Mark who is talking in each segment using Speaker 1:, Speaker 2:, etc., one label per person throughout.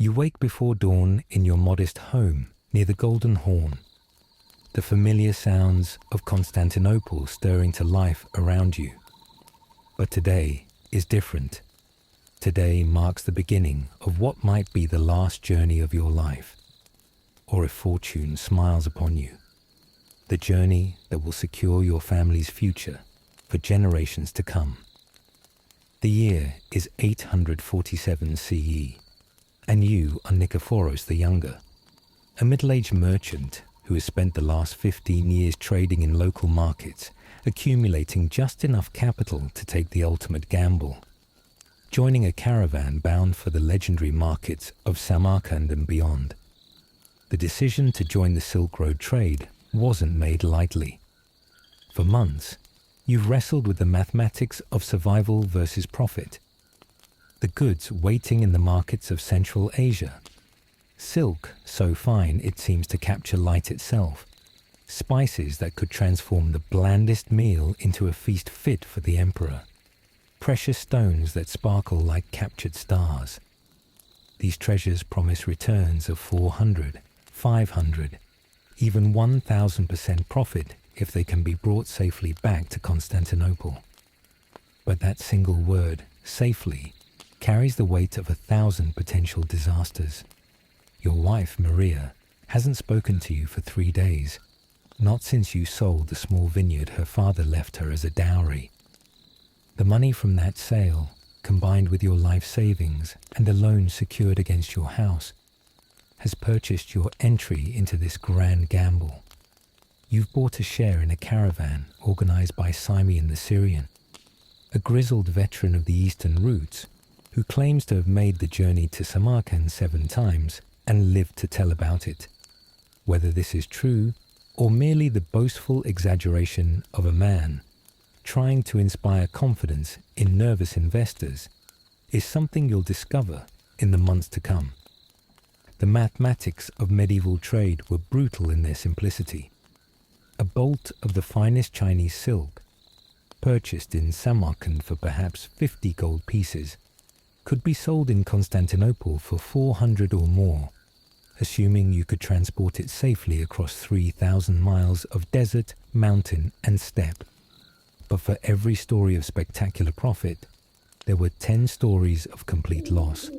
Speaker 1: You wake before dawn in your modest home near the Golden Horn. The familiar sounds of Constantinople stirring to life around you. But today is different. Today marks the beginning of what might be the last journey of your life, or if fortune smiles upon you, the journey that will secure your family's future for generations to come. The year is 847 CE, and you are Nikephoros the Younger, a middle-aged merchant who has spent the last 15 years trading in local markets, accumulating just enough capital to take the ultimate gamble, joining a caravan bound for the legendary markets of Samarkand and beyond. The decision to join the Silk Road trade wasn't made lightly. For months, you've wrestled with the mathematics of survival versus profit. The goods waiting in the markets of Central Asia. Silk so fine it seems to capture light itself. Spices that could transform the blandest meal into a feast fit for the emperor. Precious stones that sparkle like captured stars. These treasures promise returns of 400, 500, even 1,000% profit if they can be brought safely back to Constantinople. But that single word, safely, carries the weight of 1,000 potential disasters. Your wife, Maria, hasn't spoken to you for 3 days, not since you sold the small vineyard her father left her as a dowry. The money from that sale, combined with your life savings and a loan secured against your house, has purchased your entry into this grand gamble. You've bought a share in a caravan organized by Simeon the Syrian, a grizzled veteran of the eastern routes who claims to have made the journey to Samarkand 7 times and lived to tell about it. Whether this is true or merely the boastful exaggeration of a man trying to inspire confidence in nervous investors is something you'll discover in the months to come. The mathematics of medieval trade were brutal in their simplicity. A bolt of the finest Chinese silk, purchased in Samarkand for perhaps 50 gold pieces, could be sold in Constantinople for 400 or more, assuming you could transport it safely across 3,000 miles of desert, mountain, and steppe. But for every story of spectacular profit, there were 10 stories of complete loss.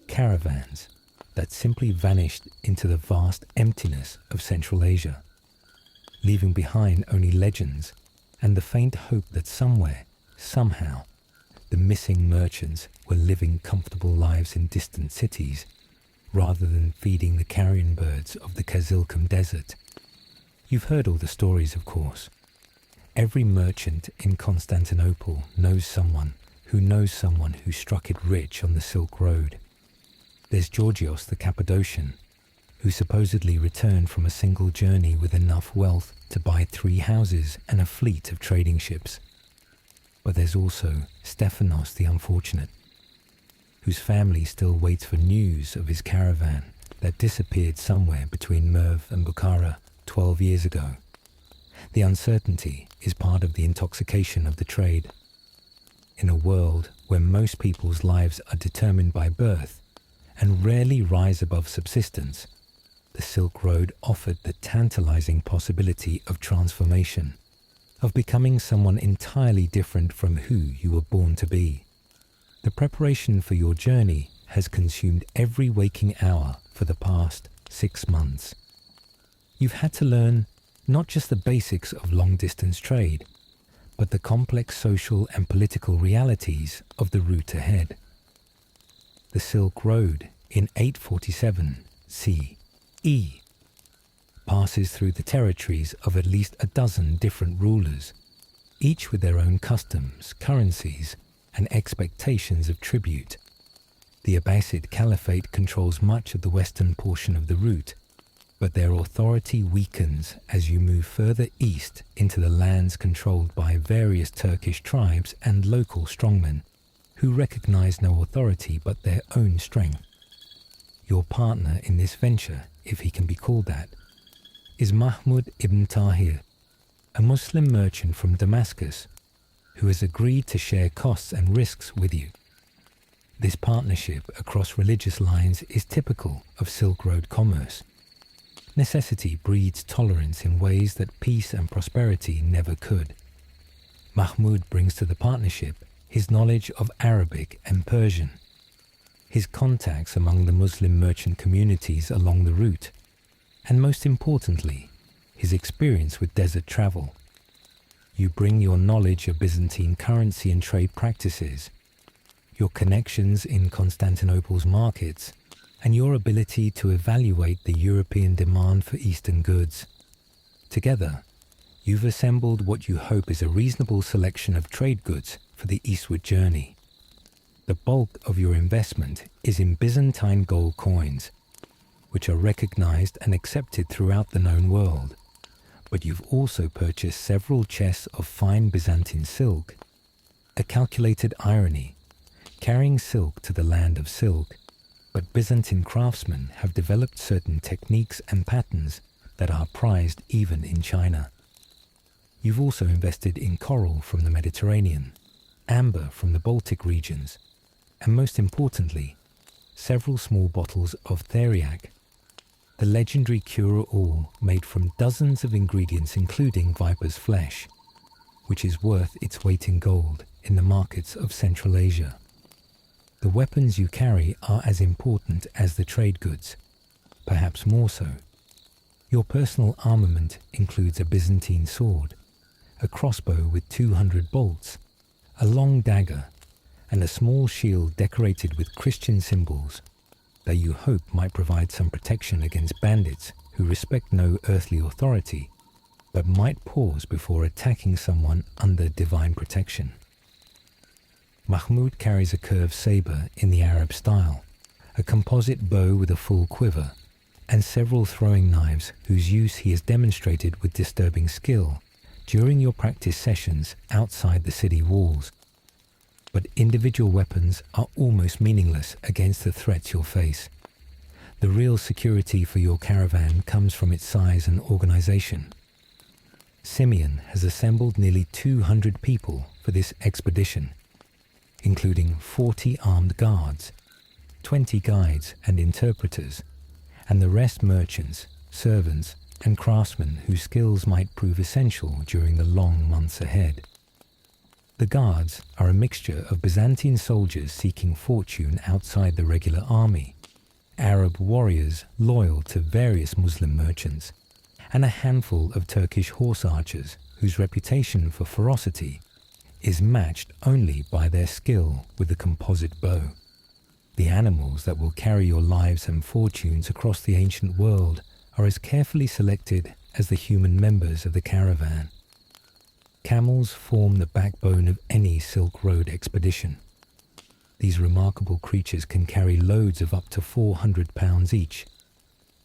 Speaker 1: Caravans that simply vanished into the vast emptiness of Central Asia, leaving behind only legends and the faint hope that somewhere, somehow, the missing merchants were living comfortable lives in distant cities rather than feeding the carrion birds of the Kazilkum Desert. You've heard all the stories, of course. Every merchant in Constantinople knows someone who struck it rich on the Silk Road. There's Georgios the Cappadocian, who supposedly returned from a single journey with enough wealth to buy 3 houses and a fleet of trading ships. But there's also Stephanos the Unfortunate, whose family still waits for news of his caravan that disappeared somewhere between Merv and Bukhara 12 years ago. The uncertainty is part of the intoxication of the trade. In a world where most people's lives are determined by birth and rarely rise above subsistence, the Silk Road offered the tantalizing possibility of transformation, of becoming someone entirely different from who you were born to be. The preparation for your journey has consumed every waking hour for the past 6 months. You've had to learn not just the basics of long-distance trade, but the complex social and political realities of the route ahead. The Silk Road in 847 CE passes through the territories of at least a dozen different rulers, each with their own customs, currencies, and expectations of tribute. The Abbasid Caliphate controls much of the western portion of the route, but their authority weakens as you move further east into the lands controlled by various Turkish tribes and local strongmen, who recognize no authority but their own strength. Your partner in this venture, if he can be called that, is Mahmud ibn Tahir, a Muslim merchant from Damascus, who has agreed to share costs and risks with you. This partnership across religious lines is typical of Silk Road commerce. Necessity breeds tolerance in ways that peace and prosperity never could. Mahmoud brings to the partnership his knowledge of Arabic and Persian, his contacts among the Muslim merchant communities along the route, and most importantly, his experience with desert travel. You bring your knowledge of Byzantine currency and trade practices, your connections in Constantinople's markets, and your ability to evaluate the European demand for Eastern goods. Together, you've assembled what you hope is a reasonable selection of trade goods for the eastward journey. The bulk of your investment is in Byzantine gold coins, which are recognized and accepted throughout the known world. But you've also purchased several chests of fine Byzantine silk, a calculated irony, carrying silk to the land of silk, but Byzantine craftsmen have developed certain techniques and patterns that are prized even in China. You've also invested in coral from the Mediterranean, amber from the Baltic regions, and most importantly, several small bottles of theriac, the legendary cure-all made from dozens of ingredients including viper's flesh, which is worth its weight in gold in the markets of Central Asia. The weapons you carry are as important as the trade goods, perhaps more so. Your personal armament includes a Byzantine sword, a crossbow with 200 bolts, a long dagger, and a small shield decorated with Christian symbols that you hope might provide some protection against bandits who respect no earthly authority, but might pause before attacking someone under divine protection. Mahmoud carries a curved saber in the Arab style, a composite bow with a full quiver, and several throwing knives whose use he has demonstrated with disturbing skill during your practice sessions outside the city walls. But individual weapons are almost meaningless against the threats you'll face. The real security for your caravan comes from its size and organization. Simeon has assembled nearly 200 people for this expedition, including 40 armed guards, 20 guides and interpreters, and the rest merchants, servants, and craftsmen whose skills might prove essential during the long months ahead. The guards are a mixture of Byzantine soldiers seeking fortune outside the regular army, Arab warriors loyal to various Muslim merchants, and a handful of Turkish horse archers whose reputation for ferocity is matched only by their skill with the composite bow. The animals that will carry your lives and fortunes across the ancient world are as carefully selected as the human members of the caravan. Camels form the backbone of any Silk Road expedition. These remarkable creatures can carry loads of up to 400 pounds each,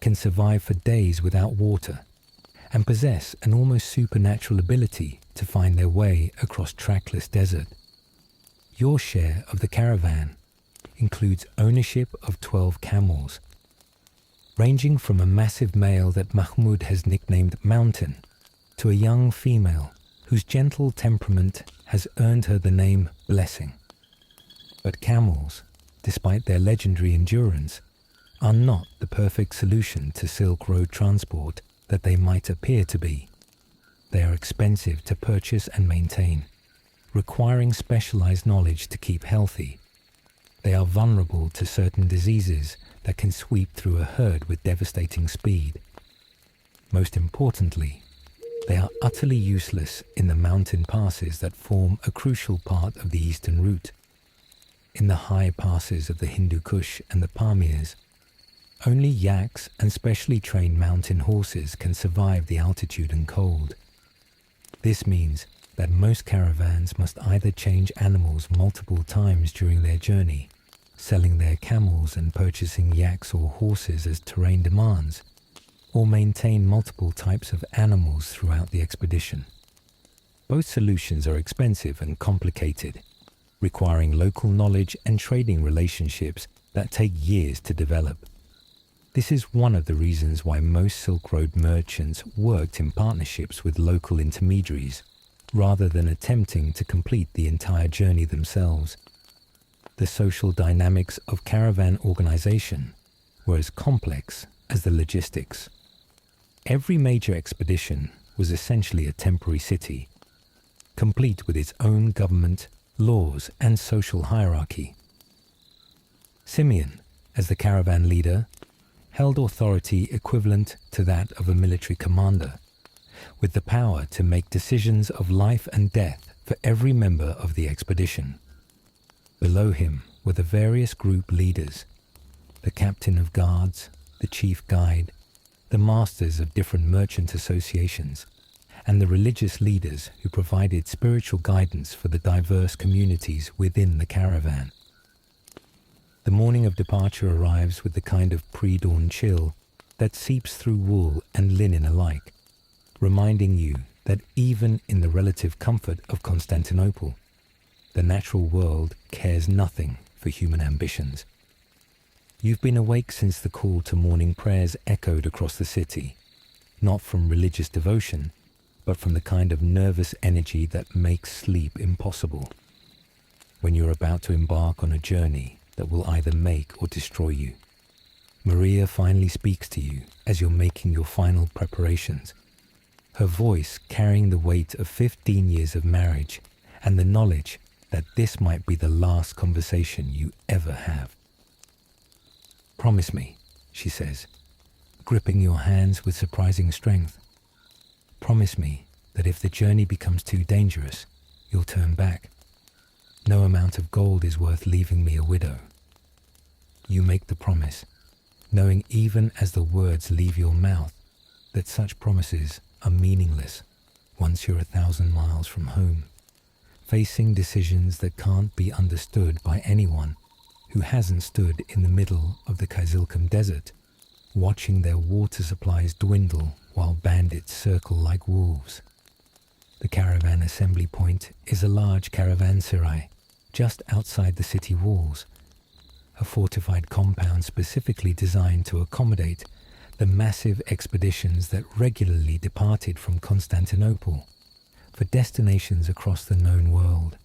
Speaker 1: can survive for days without water, and possess an almost supernatural ability to find their way across trackless desert. Your share of the caravan includes ownership of 12 camels, ranging from a massive male that Mahmoud has nicknamed Mountain to a young female whose gentle temperament has earned her the name Blessing. But camels, despite their legendary endurance, are not the perfect solution to Silk Road transport that they might appear to be. They are expensive to purchase and maintain, requiring specialized knowledge to keep healthy. They are vulnerable to certain diseases that can sweep through a herd with devastating speed. Most importantly, they are utterly useless in the mountain passes that form a crucial part of the eastern route. In the high passes of the Hindu Kush and the Pamirs, only yaks and specially trained mountain horses can survive the altitude and cold. This means that most caravans must either change animals multiple times during their journey, selling their camels and purchasing yaks or horses as terrain demands, or maintain multiple types of animals throughout the expedition. Both solutions are expensive and complicated, requiring local knowledge and trading relationships that take years to develop. This is one of the reasons why most Silk Road merchants worked in partnerships with local intermediaries, rather than attempting to complete the entire journey themselves. The social dynamics of caravan organization were as complex as the logistics. Every major expedition was essentially a temporary city, complete with its own government, laws, and social hierarchy. Simeon, as the caravan leader, held authority equivalent to that of a military commander, with the power to make decisions of life and death for every member of the expedition. Below him were the various group leaders, the captain of guards, the chief guide, the masters of different merchant associations, and the religious leaders who provided spiritual guidance for the diverse communities within the caravan. The morning of departure arrives with the kind of pre-dawn chill that seeps through wool and linen alike, reminding you that even in the relative comfort of Constantinople, the natural world cares nothing for human ambitions. You've been awake since the call to morning prayers echoed across the city, not from religious devotion, but from the kind of nervous energy that makes sleep impossible. When you're about to embark on a journey that will either make or destroy you, Maria finally speaks to you as you're making your final preparations, her voice carrying the weight of 15 years of marriage and the knowledge that this might be the last conversation you ever have. "Promise me," she says, gripping your hands with surprising strength. "Promise me that if the journey becomes too dangerous, you'll turn back. No amount of gold is worth leaving me a widow." You make the promise, knowing even as the words leave your mouth that such promises are meaningless once you're 1,000 miles from home, facing decisions that can't be understood by anyone who hasn't stood in the middle of the Kizilkum Desert, watching their water supplies dwindle while bandits circle like wolves. The caravan assembly point is a large caravanserai just outside the city walls, a fortified compound specifically designed to accommodate the massive expeditions that regularly departed from Constantinople for destinations across the known world.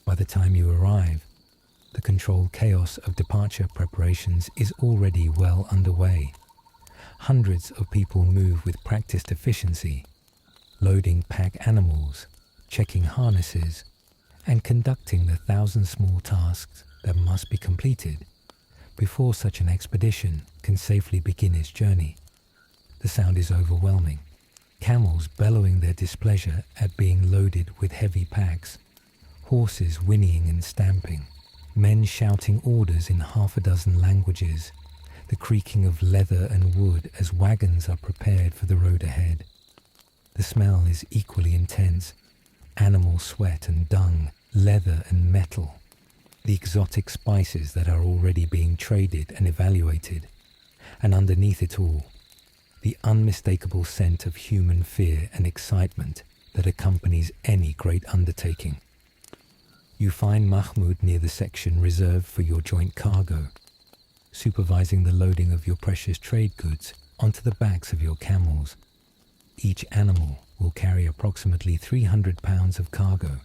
Speaker 1: By the time you arrive, the controlled chaos of departure preparations is already well underway. Hundreds of people move with practiced efficiency, loading pack animals, checking harnesses, and conducting the 1,000 small tasks that must be completed before such an expedition can safely begin its journey. The sound is overwhelming. Camels bellowing their displeasure at being loaded with heavy packs, horses whinnying and stamping, men shouting orders in half a dozen languages, the creaking of leather and wood as wagons are prepared for the road ahead. The smell is equally intense: animal sweat and dung, leather and metal, the exotic spices that are already being traded and evaluated, and underneath it all, the unmistakable scent of human fear and excitement that accompanies any great undertaking. You find Mahmoud near the section reserved for your joint cargo, supervising the loading of your precious trade goods onto the backs of your camels. Each animal will carry approximately 300 pounds of cargo,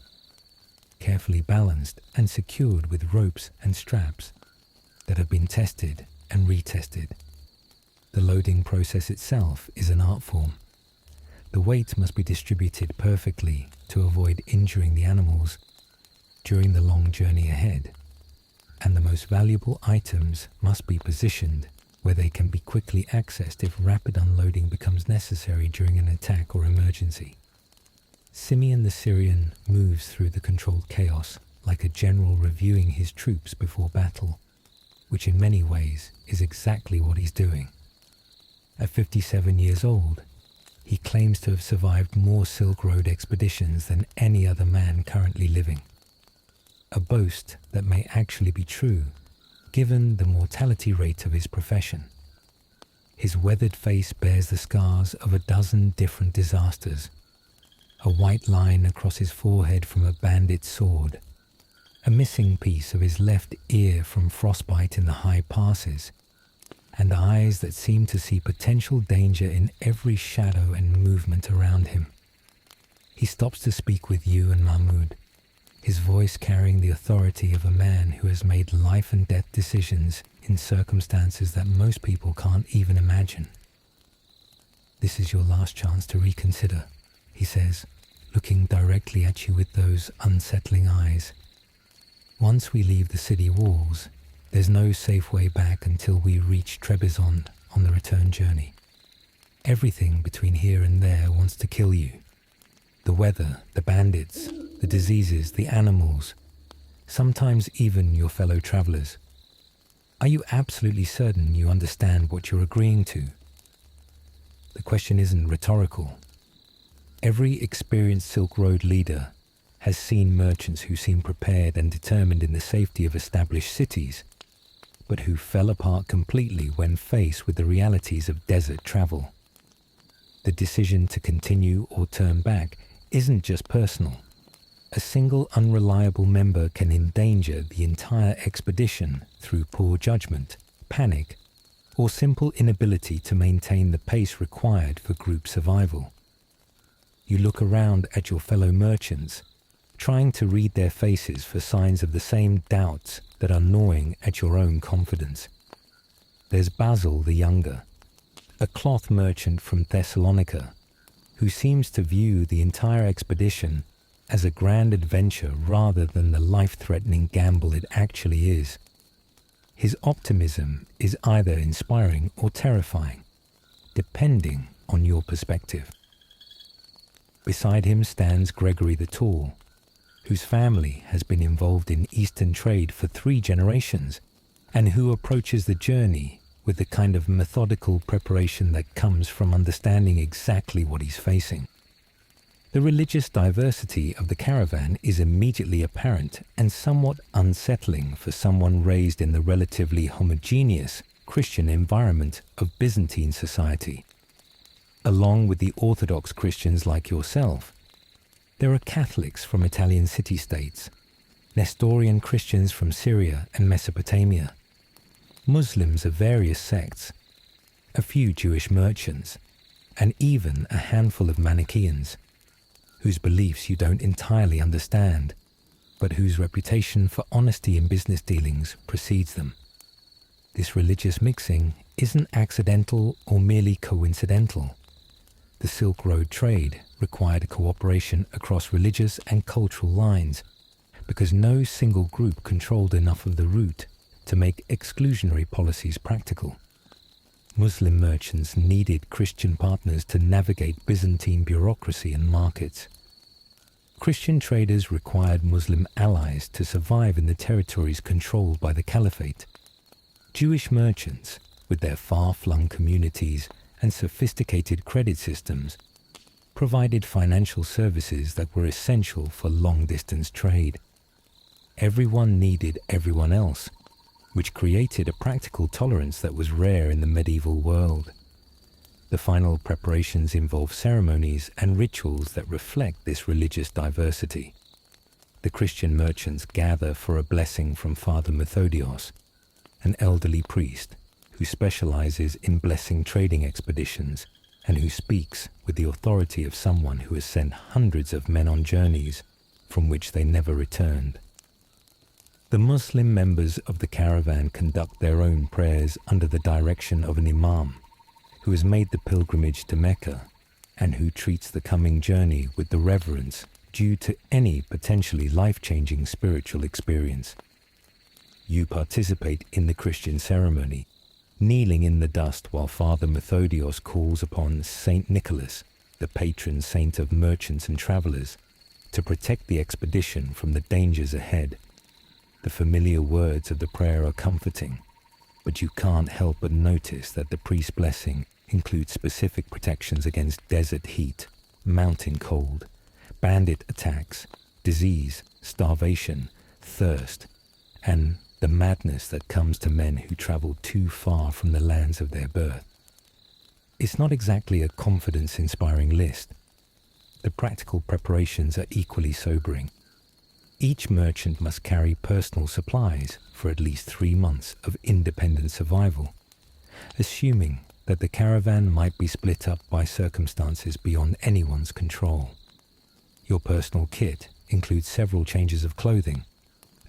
Speaker 1: carefully balanced and secured with ropes and straps that have been tested and retested. The loading process itself is an art form. The weight must be distributed perfectly to avoid injuring the animals during the long journey ahead, and the most valuable items must be positioned where they can be quickly accessed if rapid unloading becomes necessary during an attack or emergency. Simeon the Syrian moves through the controlled chaos like a general reviewing his troops before battle, which in many ways is exactly what he's doing. At 57 years old, he claims to have survived more Silk Road expeditions than any other man currently living. A boast that may actually be true, given the mortality rate of his profession. His weathered face bears the scars of a dozen different disasters. A white line across his forehead from a bandit's sword, a missing piece of his left ear from frostbite in the high passes, and eyes that seem to see potential danger in every shadow and movement around him. He stops to speak with you and Mahmoud, his voice carrying the authority of a man who has made life and death decisions in circumstances that most people can't even imagine. "This is your last chance to reconsider," he says, looking directly at you with those unsettling eyes. "Once we leave the city walls, there's no safe way back until we reach Trebizond on the return journey. Everything between here and there wants to kill you. The weather, the bandits, the diseases, the animals, sometimes even your fellow travelers. Are you absolutely certain you understand what you're agreeing to?" The question isn't rhetorical. Every experienced Silk Road leader has seen merchants who seem prepared and determined in the safety of established cities, but who fell apart completely when faced with the realities of desert travel. The decision to continue or turn back isn't just personal. A single unreliable member can endanger the entire expedition through poor judgment, panic, or simple inability to maintain the pace required for group survival. You look around at your fellow merchants, trying to read their faces for signs of the same doubts that are gnawing at your own confidence. There's Basil the Younger, a cloth merchant from Thessalonica, who seems to view the entire expedition as a grand adventure rather than the life-threatening gamble it actually is. His optimism is either inspiring or terrifying, depending on your perspective. Beside him stands Gregory the Tall, whose family has been involved in Eastern trade for 3 generations, and who approaches the journey with the kind of methodical preparation that comes from understanding exactly what he's facing. The religious diversity of the caravan is immediately apparent and somewhat unsettling for someone raised in the relatively homogeneous Christian environment of Byzantine society. Along with the Orthodox Christians like yourself, there are Catholics from Italian city-states, Nestorian Christians from Syria and Mesopotamia, Muslims of various sects, a few Jewish merchants, and even a handful of Manichaeans, whose beliefs you don't entirely understand, but whose reputation for honesty in business dealings precedes them. This religious mixing isn't accidental or merely coincidental. The Silk Road trade required cooperation across religious and cultural lines because no single group controlled enough of the route to make exclusionary policies practical. Muslim merchants needed Christian partners to navigate Byzantine bureaucracy and markets. Christian traders required Muslim allies to survive in the territories controlled by the Caliphate. Jewish merchants, with their far-flung communities and sophisticated credit systems, provided financial services that were essential for long-distance trade. Everyone needed everyone else, which created a practical tolerance that was rare in the medieval world. The final preparations involve ceremonies and rituals that reflect this religious diversity. The Christian merchants gather for a blessing from Father Methodios, an elderly priest who specializes in blessing trading expeditions and who speaks with the authority of someone who has sent hundreds of men on journeys from which they never returned. The Muslim members of the caravan conduct their own prayers under the direction of an imam who has made the pilgrimage to Mecca and who treats the coming journey with the reverence due to any potentially life-changing spiritual experience. You participate in the Christian ceremony, kneeling in the dust while Father Methodios calls upon Saint Nicholas, the patron saint of merchants and travelers, to protect the expedition from the dangers ahead. The familiar words of the prayer are comforting, but you can't help but notice that the priest's blessing includes specific protections against desert heat, mountain cold, bandit attacks, disease, starvation, thirst, and the madness that comes to men who travel too far from the lands of their birth. It's not exactly a confidence-inspiring list. The practical preparations are equally sobering. Each merchant must carry personal supplies for at least 3 months of independent survival, assuming that the caravan might be split up by circumstances beyond anyone's control. Your personal kit includes several changes of clothing,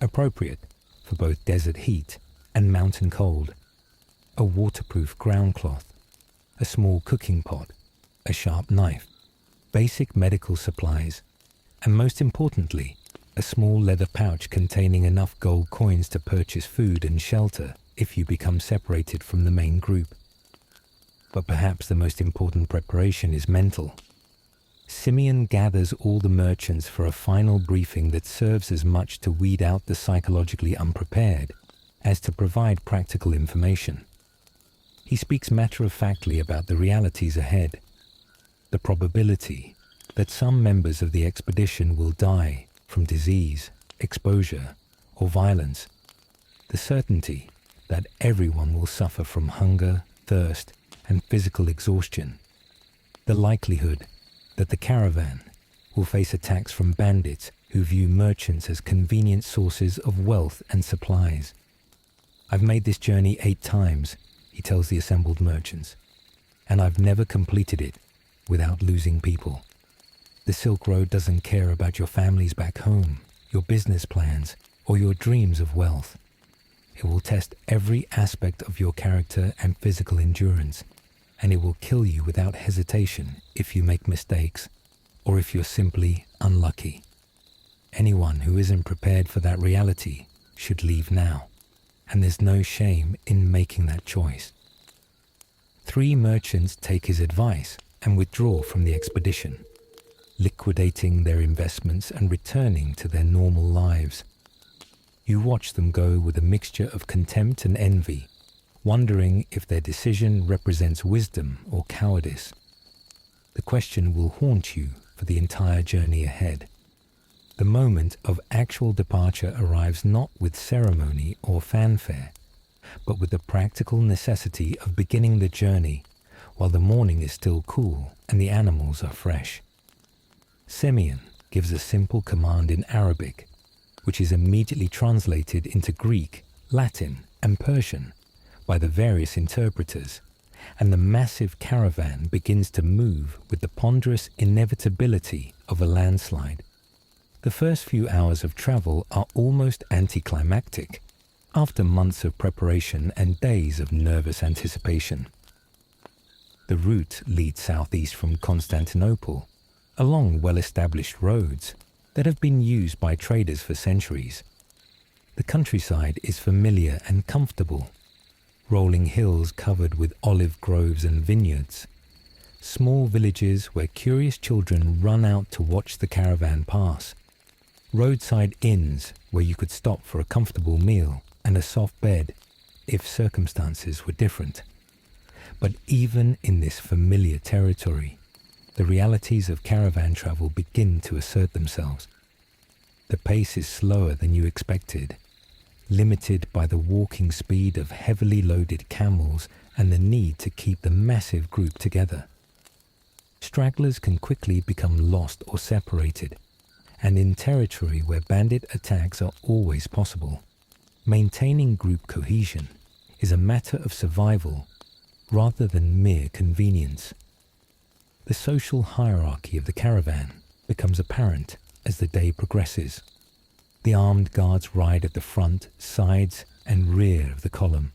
Speaker 1: appropriate for both desert heat and mountain cold, a waterproof ground cloth, a small cooking pot, a sharp knife, basic medical supplies, and most importantly, a small leather pouch containing enough gold coins to purchase food and shelter if you become separated from the main group. But perhaps the most important preparation is mental. Simeon gathers all the merchants for a final briefing that serves as much to weed out the psychologically unprepared as to provide practical information. He speaks matter-of-factly about the realities ahead, the probability that some members of the expedition will die from disease, exposure, or violence, the certainty that everyone will suffer from hunger, thirst, and physical exhaustion, the likelihood that the caravan will face attacks from bandits who view merchants as convenient sources of wealth and supplies. "I've made this journey 8 times, he tells the assembled merchants, and I've never completed it without losing people. The Silk Road doesn't care about your families back home, your business plans, or your dreams of wealth. It will test every aspect of your character and physical endurance, and it will kill you without hesitation if you make mistakes, or if you're simply unlucky. Anyone who isn't prepared for that reality should leave now, and there's no shame in making that choice." 3 merchants take his advice and withdraw from the expedition, liquidating their investments and returning to their normal lives. You watch them go with a mixture of contempt and envy, wondering if their decision represents wisdom or cowardice. The question will haunt you for the entire journey ahead. The moment of actual departure arrives not with ceremony or fanfare, but with the practical necessity of beginning the journey while the morning is still cool and the animals are fresh. Simeon gives a simple command in Arabic, which is immediately translated into Greek, Latin, and Persian by the various interpreters, and the massive caravan begins to move with the ponderous inevitability of a landslide. The first few hours of travel are almost anticlimactic, after months of preparation and days of nervous anticipation. The route leads southeast from Constantinople, along well-established roads that have been used by traders for centuries. The countryside is familiar and comfortable, rolling hills covered with olive groves and vineyards, small villages where curious children run out to watch the caravan pass, roadside inns where you could stop for a comfortable meal and a soft bed if circumstances were different. But even in this familiar territory, the realities of caravan travel begin to assert themselves. The pace is slower than you expected, limited by the walking speed of heavily loaded camels and the need to keep the massive group together. Stragglers can quickly become lost or separated, and in territory where bandit attacks are always possible, maintaining group cohesion is a matter of survival rather than mere convenience. The social hierarchy of the caravan becomes apparent as the day progresses. The armed guards ride at the front, sides, and rear of the column,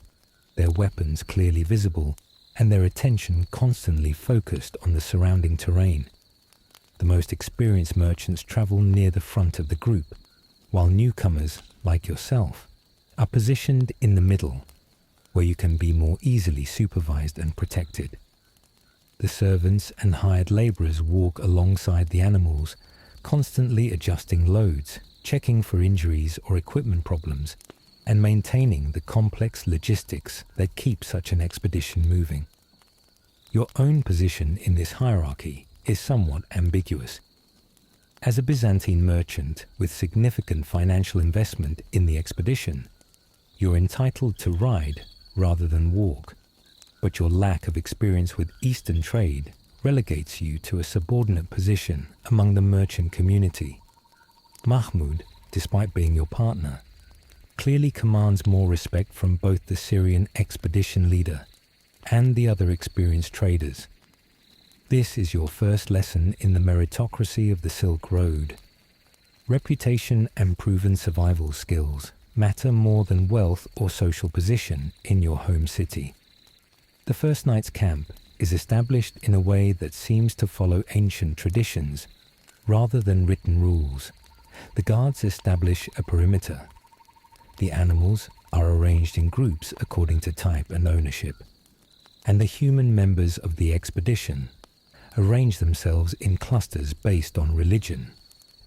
Speaker 1: their weapons clearly visible and their attention constantly focused on the surrounding terrain. The most experienced merchants travel near the front of the group, while newcomers, like yourself, are positioned in the middle, where you can be more easily supervised and protected. The servants and hired laborers walk alongside the animals, constantly adjusting loads, checking for injuries or equipment problems, and maintaining the complex logistics that keep such an expedition moving. Your own position in this hierarchy is somewhat ambiguous. As a Byzantine merchant with significant financial investment in the expedition, you're entitled to ride rather than walk, but your lack of experience with Eastern trade relegates you to a subordinate position among the merchant community. Mahmud, despite being your partner, clearly commands more respect from both the Syrian expedition leader and the other experienced traders. This is your first lesson in the meritocracy of the Silk Road. Reputation and proven survival skills matter more than wealth or social position in your home city. The first night's camp is established in a way that seems to follow ancient traditions rather than written rules. The guards establish a perimeter. The animals are arranged in groups according to type and ownership, and the human members of the expedition arrange themselves in clusters based on religion,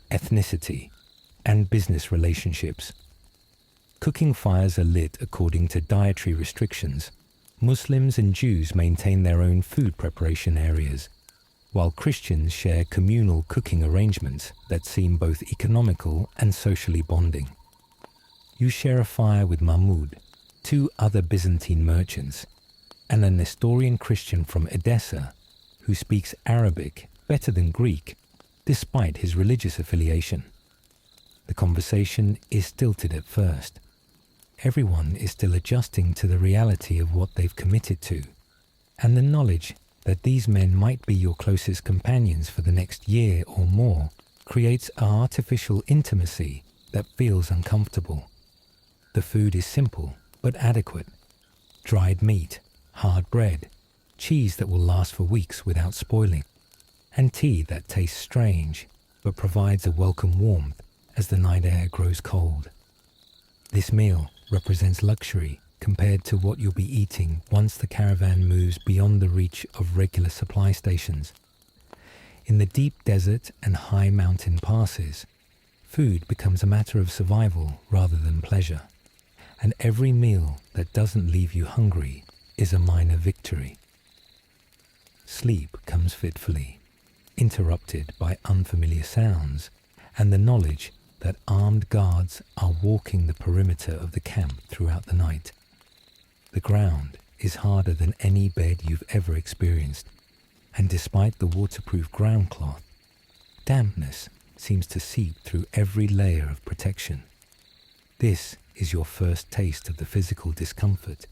Speaker 1: ethnicity, and business relationships. Cooking fires are lit according to dietary restrictions. Muslims and Jews maintain their own food preparation areas, while Christians share communal cooking arrangements that seem both economical and socially bonding. You share a fire with Mahmud, 2 other Byzantine merchants, and a Nestorian Christian from Edessa who speaks Arabic better than Greek despite his religious affiliation. The conversation is stilted at first. Everyone is still adjusting to the reality of what they've committed to, and the knowledge that these men might be your closest companions for the next year or more creates an artificial intimacy that feels uncomfortable. The food is simple but adequate. Dried meat, hard bread, cheese that will last for weeks without spoiling, and tea that tastes strange but provides a welcome warmth as the night air grows cold. This meal represents luxury compared to what you'll be eating once the caravan moves beyond the reach of regular supply stations. In the deep desert and high mountain passes, food becomes a matter of survival rather than pleasure, and every meal that doesn't leave you hungry is a minor victory. Sleep comes fitfully, interrupted by unfamiliar sounds and the knowledge that armed guards are walking the perimeter of the camp throughout the night. The ground is harder than any bed you've ever experienced, and despite the waterproof ground cloth, dampness seems to seep through every layer of protection. This is your first taste of the physical discomfort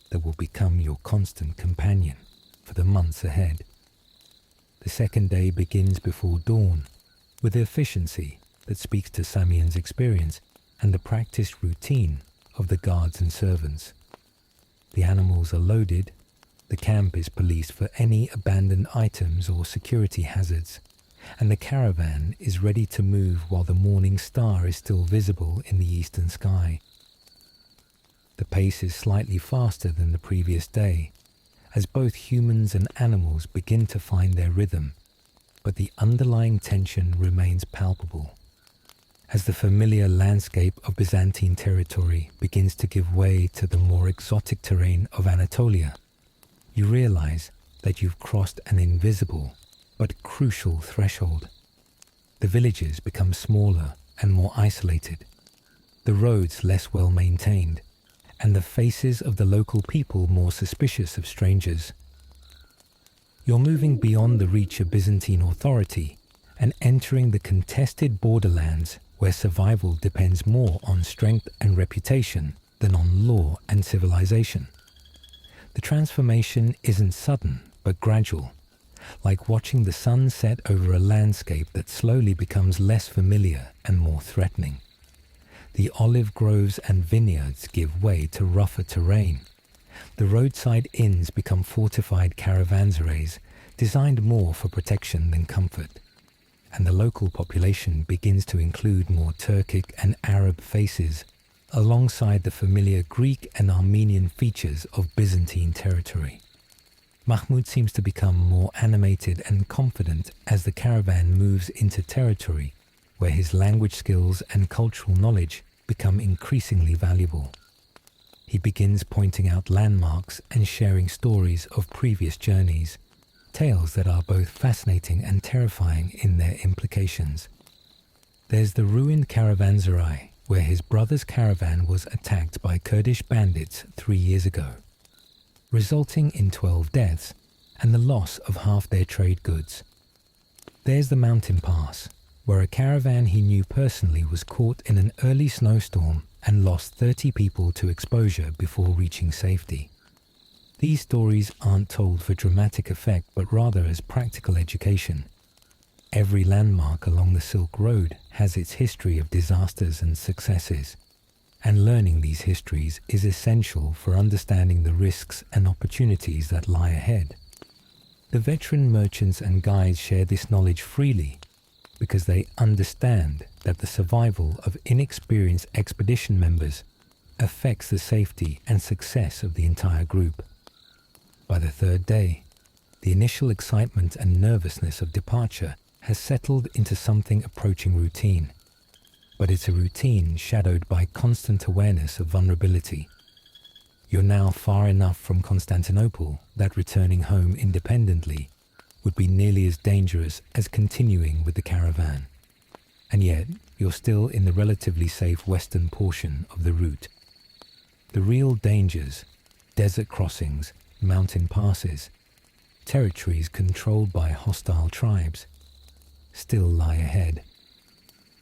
Speaker 1: that will become your constant companion for the months ahead. The second day begins before dawn with the efficiency that speaks to Samian's experience and the practiced routine of the guards and servants. The animals are loaded, the camp is policed for any abandoned items or security hazards, and the caravan is ready to move while the morning star is still visible in the eastern sky. The pace is slightly faster than the previous day, as both humans and animals begin to find their rhythm, but the underlying tension remains palpable. As the familiar landscape of Byzantine territory begins to give way to the more exotic terrain of Anatolia, you realize that you've crossed an invisible but crucial threshold. The villages become smaller and more isolated, the roads less well maintained, and the faces of the local people more suspicious of strangers. You're moving beyond the reach of Byzantine authority and entering the contested borderlands where survival depends more on strength and reputation than on law and civilization. The transformation isn't sudden but gradual, like watching the sun set over a landscape that slowly becomes less familiar and more threatening. The olive groves and vineyards give way to rougher terrain. The roadside inns become fortified caravanserais designed more for protection than comfort, and the local population begins to include more Turkic and Arab faces alongside the familiar Greek and Armenian features of Byzantine territory. Mahmud seems to become more animated and confident as the caravan moves into territory where his language skills and cultural knowledge become increasingly valuable. He begins pointing out landmarks and sharing stories of previous journeys, tales that are both fascinating and terrifying in their implications. There's the ruined caravanserai where his brother's caravan was attacked by Kurdish bandits 3 years ago, resulting in 12 deaths and the loss of half their trade goods. There's the mountain pass, where a caravan he knew personally was caught in an early snowstorm and lost 30 people to exposure before reaching safety. These stories aren't told for dramatic effect but rather as practical education. Every landmark along the Silk Road has its history of disasters and successes, and learning these histories is essential for understanding the risks and opportunities that lie ahead. The veteran merchants and guides share this knowledge freely because they understand that the survival of inexperienced expedition members affects the safety and success of the entire group. By the third day, the initial excitement and nervousness of departure has settled into something approaching routine, but it's a routine shadowed by constant awareness of vulnerability. You're now far enough from Constantinople that returning home independently would be nearly as dangerous as continuing with the caravan. And yet, you're still in the relatively safe western portion of the route. The real dangers, desert crossings, mountain passes, territories controlled by hostile tribes, still lie ahead.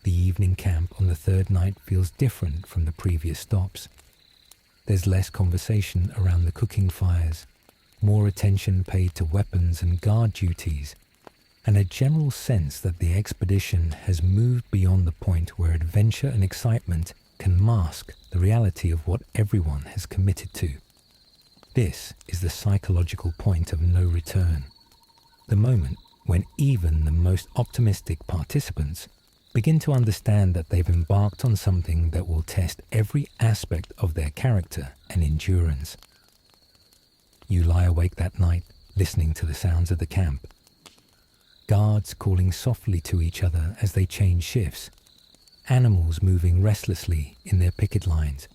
Speaker 1: The evening camp on the third night feels different from the previous stops. There's less conversation around the cooking fires, more attention paid to weapons and guard duties, and a general sense that the expedition has moved beyond the point where adventure and excitement can mask the reality of what everyone has committed to. This is the psychological point of no return, the moment when even the most optimistic participants begin to understand that they've embarked on something that will test every aspect of their character and endurance. You lie awake that night, listening to the sounds of the camp. Guards calling softly to each other as they change shifts, animals moving restlessly in their picket lines,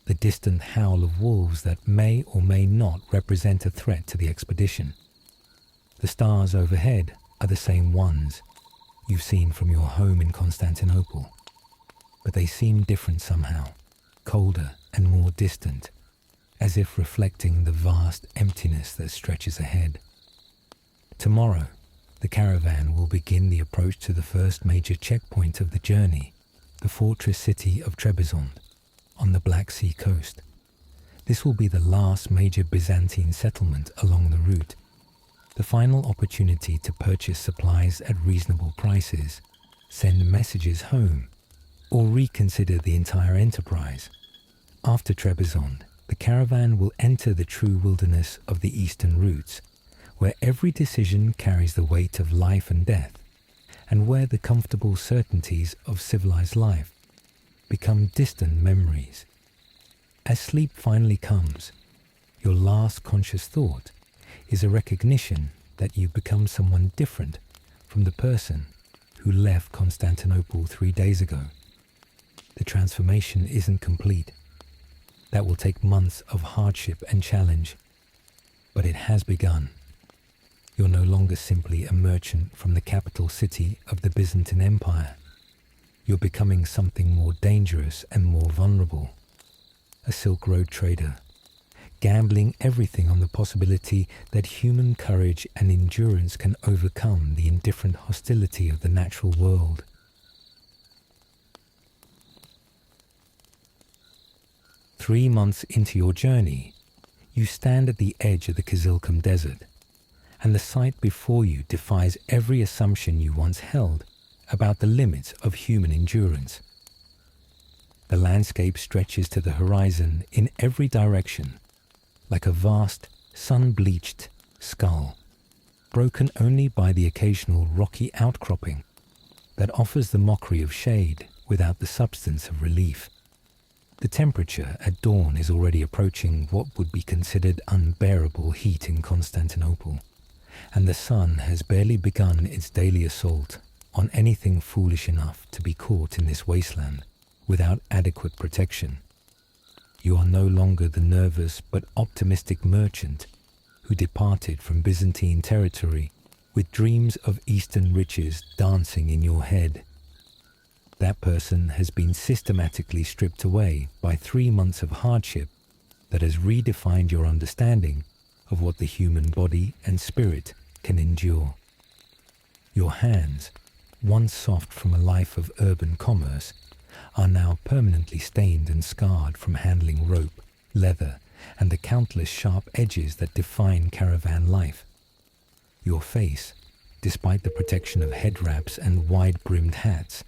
Speaker 1: the distant howl of wolves that may or may not represent a threat to the expedition. The stars overhead are the same ones you've seen from your home in Constantinople, but they seem different somehow, colder and more distant, as if reflecting the vast emptiness that stretches ahead. Tomorrow, the caravan will begin the approach to the first major checkpoint of the journey, the fortress city of Trebizond, on the Black Sea coast. This will be the last major Byzantine settlement along the route, the final opportunity to purchase supplies at reasonable prices, send messages home, or reconsider the entire enterprise. After Trebizond, the caravan will enter the true wilderness of the eastern routes, where every decision carries the weight of life and death, and where the comfortable certainties of civilized life become distant memories. As sleep finally comes, your last conscious thought is a recognition that you've become someone different from the person who left Constantinople 3 days ago. The transformation isn't complete. That will take months of hardship and challenge, but it has begun. You're no longer simply a merchant from the capital city of the Byzantine Empire. You're becoming something more dangerous and more vulnerable. A Silk Road trader, gambling everything on the possibility that human courage and endurance can overcome the indifferent hostility of the natural world. Three months into your journey, you stand at the edge of the Kizilkum Desert, and the sight before you defies every assumption you once held about the limits of human endurance. The landscape stretches to the horizon in every direction, like a vast, sun-bleached skull, broken only by the occasional rocky outcropping that offers the mockery of shade without the substance of relief. The temperature at dawn is already approaching what would be considered unbearable heat in Constantinople, and the sun has barely begun its daily assault on anything foolish enough to be caught in this wasteland without adequate protection. You are no longer the nervous but optimistic merchant who departed from Byzantine territory with dreams of Eastern riches dancing in your head. That person has been systematically stripped away by 3 months of hardship that has redefined your understanding of what the human body and spirit can endure. Your hands, once soft from a life of urban commerce, are now permanently stained and scarred from handling rope, leather, and the countless sharp edges that define caravan life. Your face, despite the protection of head wraps and wide-brimmed hats,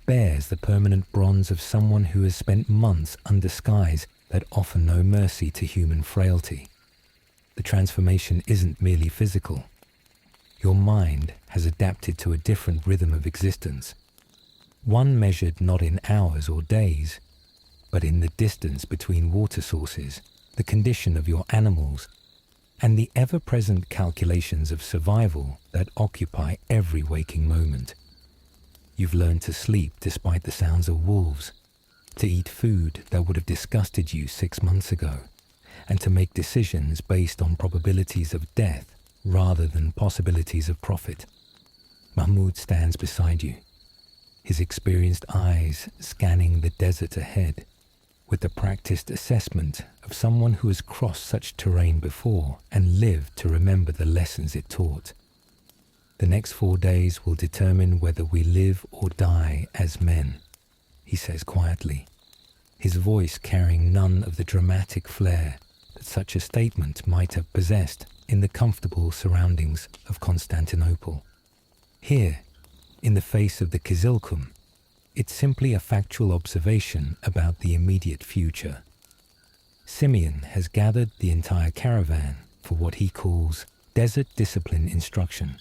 Speaker 1: bears the permanent bronze of someone who has spent months under skies that offer no mercy to human frailty. The transformation isn't merely physical. Your mind has adapted to a different rhythm of existence, one measured not in hours or days, but in the distance between water sources, the condition of your animals, and the ever-present calculations of survival that occupy every waking moment. You've learned to sleep despite the sounds of wolves, to eat food that would have disgusted you 6 months ago, and to make decisions based on probabilities of death rather than possibilities of profit. Mahmoud stands beside you, his experienced eyes scanning the desert ahead, with the practiced assessment of someone who has crossed such terrain before and lived to remember the lessons it taught. The next 4 days will determine whether we live or die as men, he says quietly, his voice carrying none of the dramatic flair that such a statement might have possessed in the comfortable surroundings of Constantinople. Here, in the face of the Kizilkum, it's simply a factual observation about the immediate future. Simeon has gathered the entire caravan for what he calls desert discipline instruction,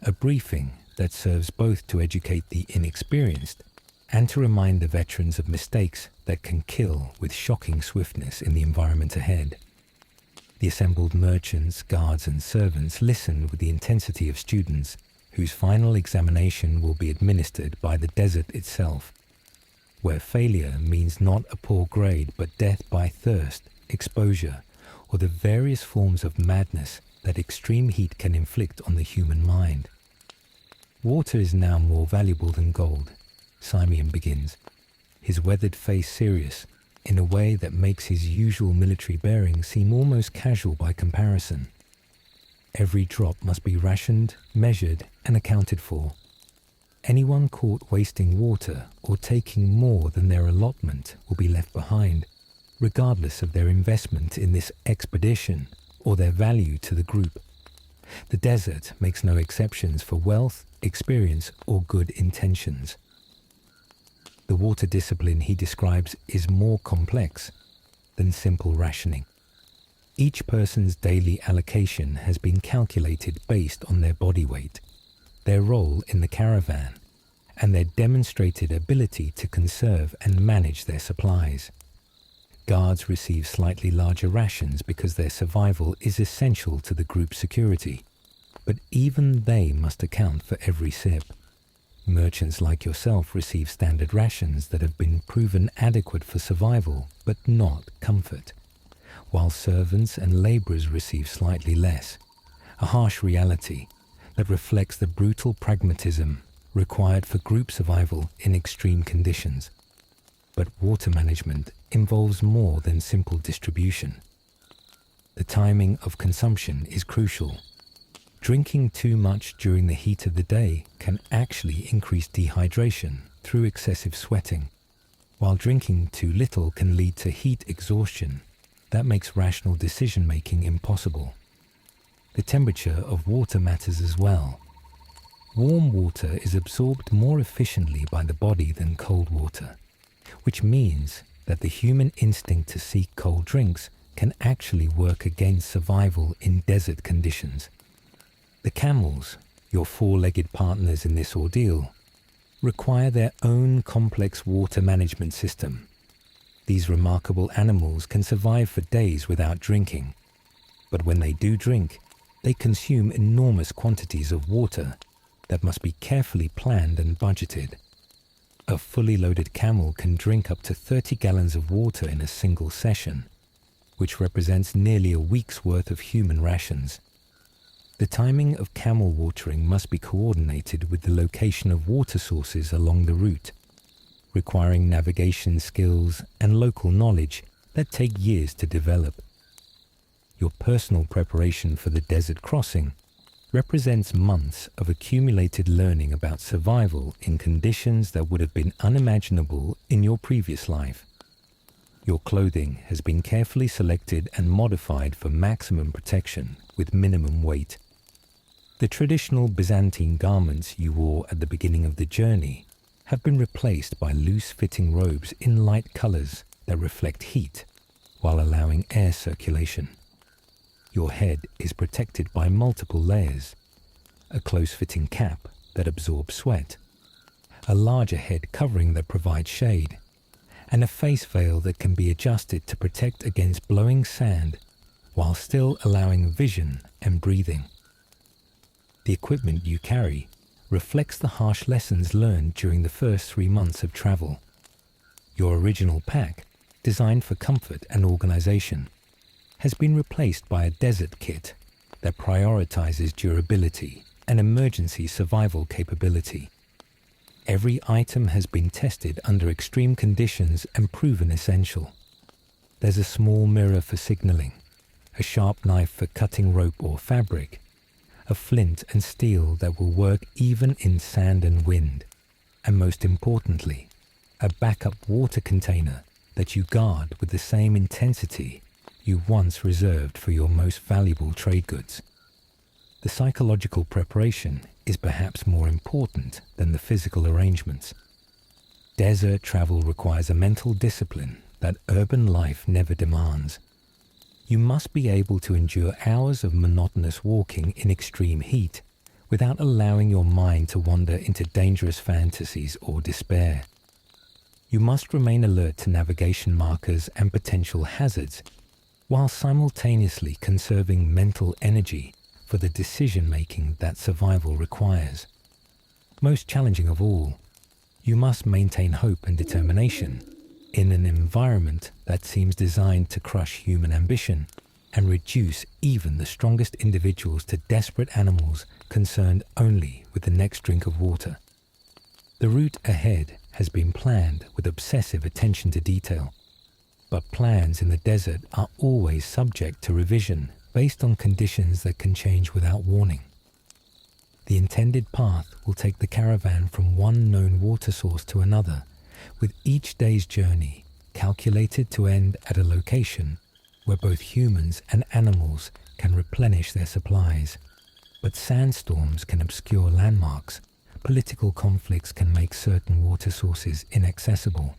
Speaker 1: a briefing that serves both to educate the inexperienced and to remind the veterans of mistakes that can kill with shocking swiftness in the environment ahead. The assembled merchants, guards and servants listen with the intensity of students whose final examination will be administered by the desert itself, where failure means not a poor grade but death by thirst, exposure, or the various forms of madness that extreme heat can inflict on the human mind. Water is now more valuable than gold, Simeon begins, his weathered face serious in a way that makes his usual military bearing seem almost casual by comparison. Every drop must be rationed, measured, and accounted for. Anyone caught wasting water or taking more than their allotment will be left behind, regardless of their investment in this expedition or their value to the group. The desert makes no exceptions for wealth, experience, or good intentions. The water discipline he describes is more complex than simple rationing. Each person's daily allocation has been calculated based on their body weight, their role in the caravan, and their demonstrated ability to conserve and manage their supplies. Guards receive slightly larger rations because their survival is essential to the group's security, but even they must account for every sip. Merchants like yourself receive standard rations that have been proven adequate for survival, but not comfort, while servants and laborers receive slightly less, a harsh reality that reflects the brutal pragmatism required for group survival in extreme conditions. But water management involves more than simple distribution. The timing of consumption is crucial. Drinking too much during the heat of the day can actually increase dehydration through excessive sweating, while drinking too little can lead to heat exhaustion that makes rational decision-making impossible. The temperature of water matters as well. Warm water is absorbed more efficiently by the body than cold water, which means that the human instinct to seek cold drinks can actually work against survival in desert conditions. The camels, your four-legged partners in this ordeal, require their own complex water management system. These remarkable animals can survive for days without drinking, but when they do drink, they consume enormous quantities of water that must be carefully planned and budgeted. A fully loaded camel can drink up to 30 gallons of water in a single session, which represents nearly a week's worth of human rations. The timing of camel watering must be coordinated with the location of water sources along the route, requiring navigation skills and local knowledge that take years to develop. Your personal preparation for the desert crossing represents months of accumulated learning about survival in conditions that would have been unimaginable in your previous life. Your clothing has been carefully selected and modified for maximum protection with minimum weight. The traditional Byzantine garments you wore at the beginning of the journey have been replaced by loose-fitting robes in light colors that reflect heat while allowing air circulation. Your head is protected by multiple layers, a close-fitting cap that absorbs sweat, a larger head covering that provides shade, and a face veil that can be adjusted to protect against blowing sand while still allowing vision and breathing. The equipment you carry reflects the harsh lessons learned during the first 3 months of travel. Your original pack, designed for comfort and organization, has been replaced by a desert kit that prioritizes durability and emergency survival capability. Every item has been tested under extreme conditions and proven essential. There's a small mirror for signaling, a sharp knife for cutting rope or fabric, a flint and steel that will work even in sand and wind, and most importantly, a backup water container that you guard with the same intensity you once reserved for your most valuable trade goods. The psychological preparation is perhaps more important than the physical arrangements. Desert travel requires a mental discipline that urban life never demands. You must be able to endure hours of monotonous walking in extreme heat without allowing your mind to wander into dangerous fantasies or despair. You must remain alert to navigation markers and potential hazards, while simultaneously conserving mental energy for the decision-making that survival requires. Most challenging of all, you must maintain hope and determination in an environment that seems designed to crush human ambition and reduce even the strongest individuals to desperate animals concerned only with the next drink of water. The route ahead has been planned with obsessive attention to detail, but plans in the desert are always subject to revision based on conditions that can change without warning. The intended path will take the caravan from one known water source to another, with each day's journey calculated to end at a location where both humans and animals can replenish their supplies. But sandstorms can obscure landmarks, political conflicts can make certain water sources inaccessible,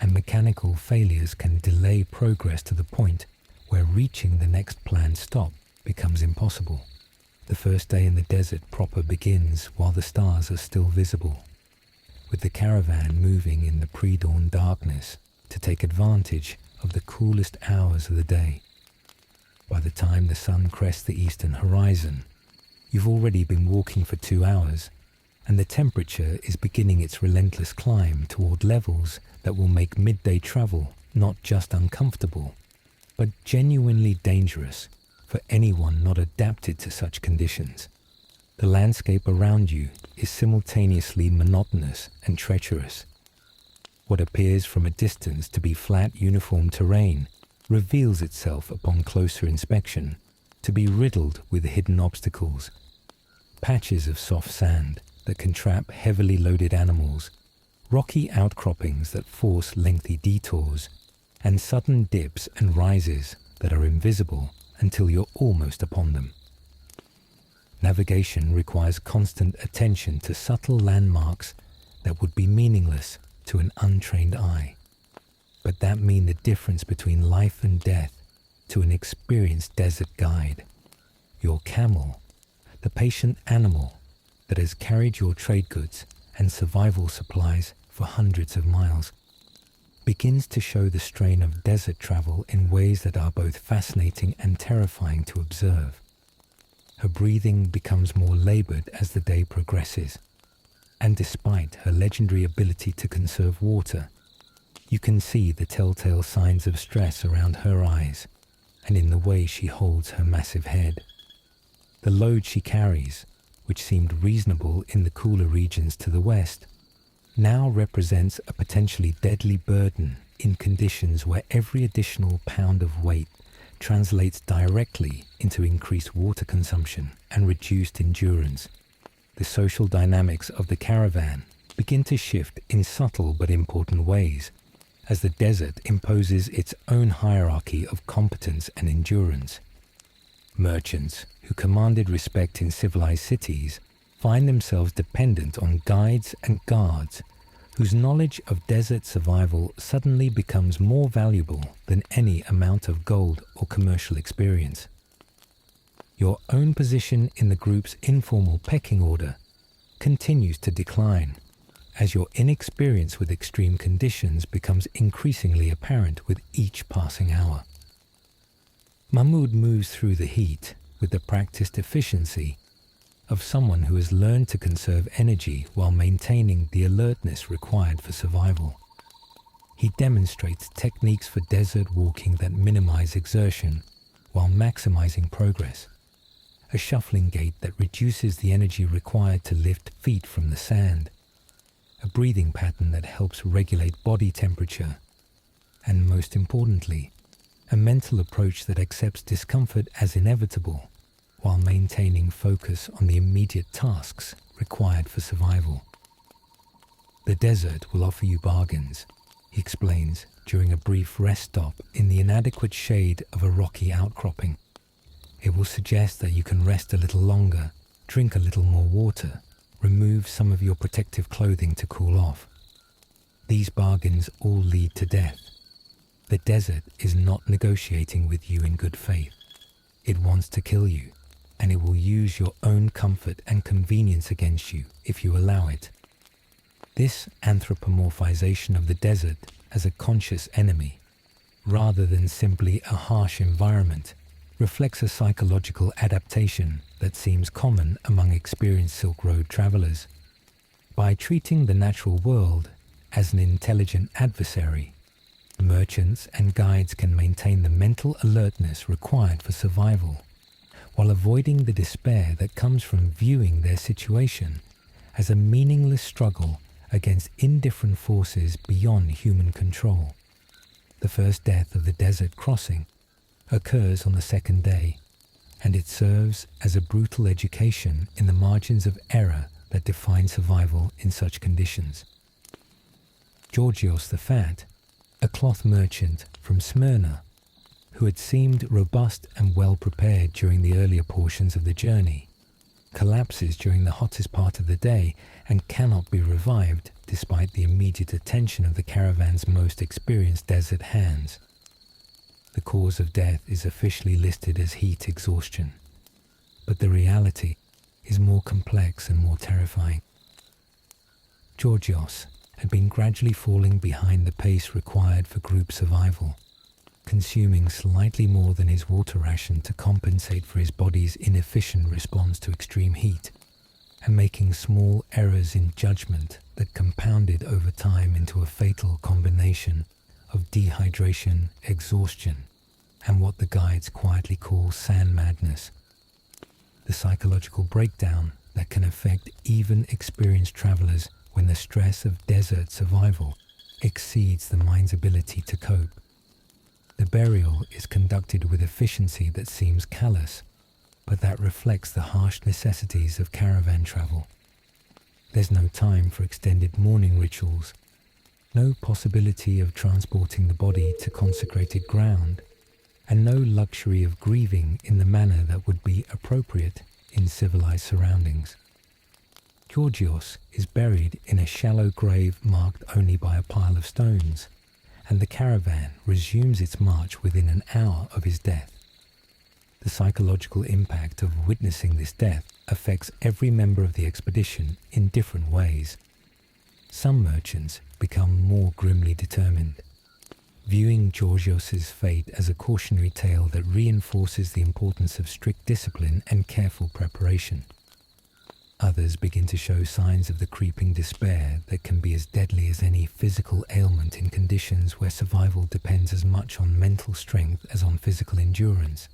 Speaker 1: and mechanical failures can delay progress to the point where reaching the next planned stop becomes impossible. The first day in the desert proper begins while the stars are still visible, with the caravan moving in the pre-dawn darkness to take advantage of the coolest hours of the day. By the time the sun crests the eastern horizon, you've already been walking for 2 hours, and the temperature is beginning its relentless climb toward levels that will make midday travel not just uncomfortable, but genuinely dangerous for anyone not adapted to such conditions. The landscape around you is simultaneously monotonous and treacherous. What appears from a distance to be flat, uniform terrain reveals itself upon closer inspection to be riddled with hidden obstacles. Patches of soft sand that can trap heavily loaded animals, rocky outcroppings that force lengthy detours, and sudden dips and rises that are invisible until you're almost upon them. Navigation requires constant attention to subtle landmarks that would be meaningless to an untrained eye, but that mean the difference between life and death to an experienced desert guide. Your camel, the patient animal that has carried your trade goods and survival supplies for hundreds of miles, begins to show the strain of desert travel in ways that are both fascinating and terrifying to observe. Her breathing becomes more labored as the day progresses, and despite her legendary ability to conserve water, you can see the telltale signs of stress around her eyes and in the way she holds her massive head. The load she carries, which seemed reasonable in the cooler regions to the west, now represents a potentially deadly burden in conditions where every additional pound of weight translates directly into increased water consumption and reduced endurance. The social dynamics of the caravan begin to shift in subtle but important ways as the desert imposes its own hierarchy of competence and endurance. Merchants who commanded respect in civilized cities find themselves dependent on guides and guards whose knowledge of desert survival suddenly becomes more valuable than any amount of gold or commercial experience. Your own position in the group's informal pecking order continues to decline as your inexperience with extreme conditions becomes increasingly apparent with each passing hour. Mahmoud moves through the heat with the practiced efficiency of someone who has learned to conserve energy while maintaining the alertness required for survival. He demonstrates techniques for desert walking that minimize exertion while maximizing progress. A shuffling gait that reduces the energy required to lift feet from the sand. A breathing pattern that helps regulate body temperature. And most importantly, a mental approach that accepts discomfort as inevitable while maintaining focus on the immediate tasks required for survival. The desert will offer you bargains, he explains during a brief rest stop in the inadequate shade of a rocky outcropping. It will suggest that you can rest a little longer, drink a little more water, remove some of your protective clothing to cool off. These bargains all lead to death. The desert is not negotiating with you in good faith. It wants to kill you, and it will use your own comfort and convenience against you if you allow it. This anthropomorphization of the desert as a conscious enemy, rather than simply a harsh environment, reflects a psychological adaptation that seems common among experienced Silk Road travelers. By treating the natural world as an intelligent adversary, merchants and guides can maintain the mental alertness required for survival, while avoiding the despair that comes from viewing their situation as a meaningless struggle against indifferent forces beyond human control. The first death of the desert crossing occurs on the second day, and it serves as a brutal education in the margins of error that define survival in such conditions. Georgios the Fat, a cloth merchant from Smyrna, who had seemed robust and well prepared during the earlier portions of the journey, collapses during the hottest part of the day and cannot be revived despite the immediate attention of the caravan's most experienced desert hands. The cause of death is officially listed as heat exhaustion, but the reality is more complex and more terrifying. Georgios had been gradually falling behind the pace required for group survival, consuming slightly more than his water ration to compensate for his body's inefficient response to extreme heat, and making small errors in judgment that compounded over time into a fatal combination of dehydration, exhaustion, and what the guides quietly call sand madness. The psychological breakdown that can affect even experienced travelers when the stress of desert survival exceeds the mind's ability to cope. The burial is conducted with efficiency that seems callous, but that reflects the harsh necessities of caravan travel. There's no time for extended mourning rituals, no possibility of transporting the body to consecrated ground, and no luxury of grieving in the manner that would be appropriate in civilized surroundings. Georgios is buried in a shallow grave marked only by a pile of stones, and the caravan resumes its march within an hour of his death. The psychological impact of witnessing this death affects every member of the expedition in different ways. Some merchants become more grimly determined, viewing Georgios's fate as a cautionary tale that reinforces the importance of strict discipline and careful preparation. Others begin to show signs of the creeping despair that can be as deadly as any physical ailment in conditions where survival depends as much on mental strength as on physical endurance.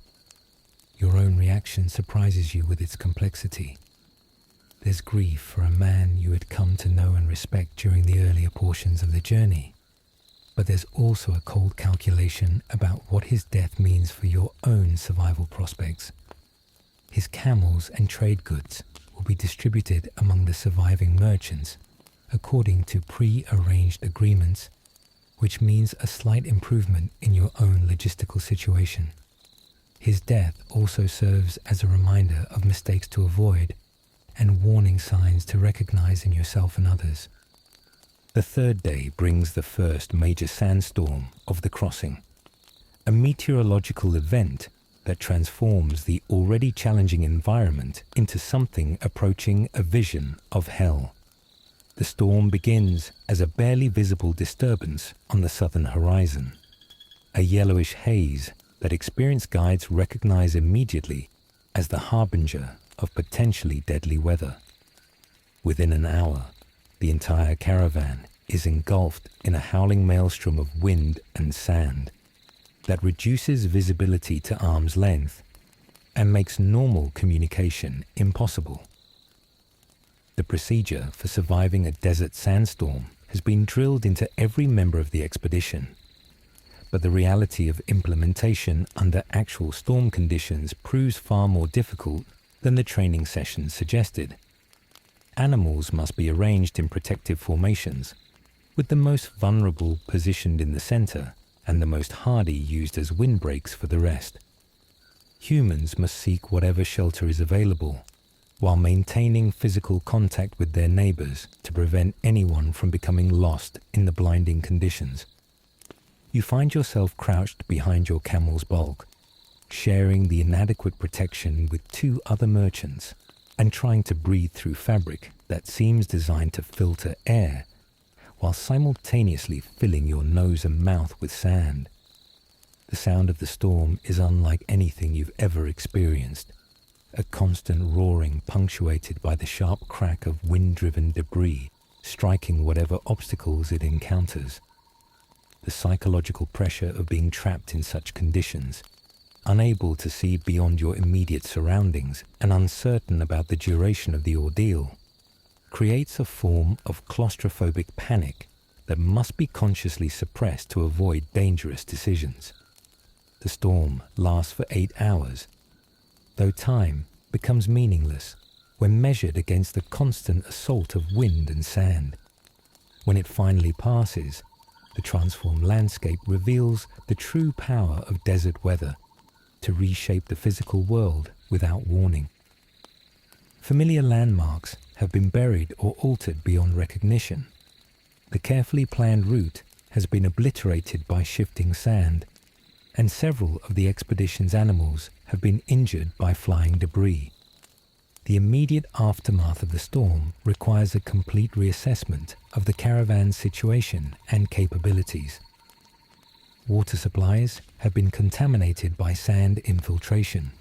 Speaker 1: Your own reaction surprises you with its complexity. There's grief for a man you had come to know and respect during the earlier portions of the journey, but there's also a cold calculation about what his death means for your own survival prospects. His camels and trade goods will be distributed among the surviving merchants according to pre-arranged agreements, which means a slight improvement in your own logistical situation. His death also serves as a reminder of mistakes to avoid and warning signs to recognize in yourself and others. The third day brings the first major sandstorm of the crossing, a meteorological event that transforms the already challenging environment into something approaching a vision of hell. The storm begins as a barely visible disturbance on the southern horizon, a yellowish haze that experienced guides recognize immediately as the harbinger of potentially deadly weather. Within an hour, the entire caravan is engulfed in a howling maelstrom of wind and sand that reduces visibility to arm's length and makes normal communication impossible. The procedure for surviving a desert sandstorm has been drilled into every member of the expedition, but the reality of implementation under actual storm conditions proves far more difficult than the training sessions suggested. Animals must be arranged in protective formations, with the most vulnerable positioned in the center and the most hardy used as windbreaks for the rest. Humans must seek whatever shelter is available, while maintaining physical contact with their neighbors to prevent anyone from becoming lost in the blinding conditions. You find yourself crouched behind your camel's bulk, sharing the inadequate protection with two other merchants, and trying to breathe through fabric that seems designed to filter air, while simultaneously filling your nose and mouth with sand. The sound of the storm is unlike anything you've ever experienced, a constant roaring punctuated by the sharp crack of wind-driven debris striking whatever obstacles it encounters. The psychological pressure of being trapped in such conditions, unable to see beyond your immediate surroundings and uncertain about the duration of the ordeal, creates a form of claustrophobic panic that must be consciously suppressed to avoid dangerous decisions. The storm lasts for 8 hours, though time becomes meaningless when measured against the constant assault of wind and sand. When it finally passes, the transformed landscape reveals the true power of desert weather to reshape the physical world without warning. Familiar landmarks have been buried or altered beyond recognition. The carefully planned route has been obliterated by shifting sand, and several of the expedition's animals have been injured by flying debris. The immediate aftermath of the storm requires a complete reassessment of the caravan's situation and capabilities. Water supplies have been contaminated by sand infiltration,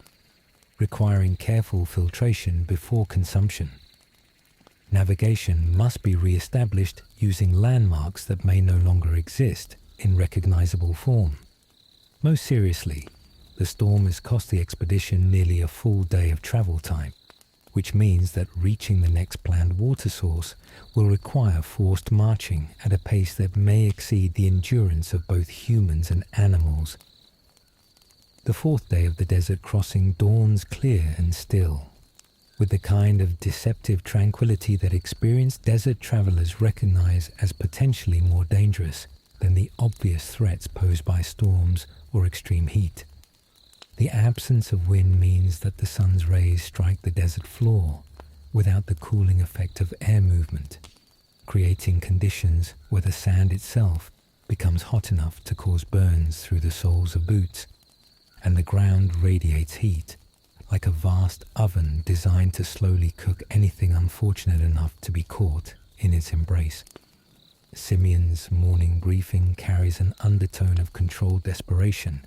Speaker 1: requiring careful filtration before consumption. Navigation must be re-established using landmarks that may no longer exist in recognizable form. Most seriously, the storm has cost the expedition nearly a full day of travel time, which means that reaching the next planned water source will require forced marching at a pace that may exceed the endurance of both humans and animals. The fourth day of the desert crossing dawns clear and still, with the kind of deceptive tranquility that experienced desert travelers recognize as potentially more dangerous than the obvious threats posed by storms or extreme heat. The absence of wind means that the sun's rays strike the desert floor without the cooling effect of air movement, creating conditions where the sand itself becomes hot enough to cause burns through the soles of boots, and the ground radiates heat like a vast oven designed to slowly cook anything unfortunate enough to be caught in its embrace. Simeon's morning briefing carries an undertone of controlled desperation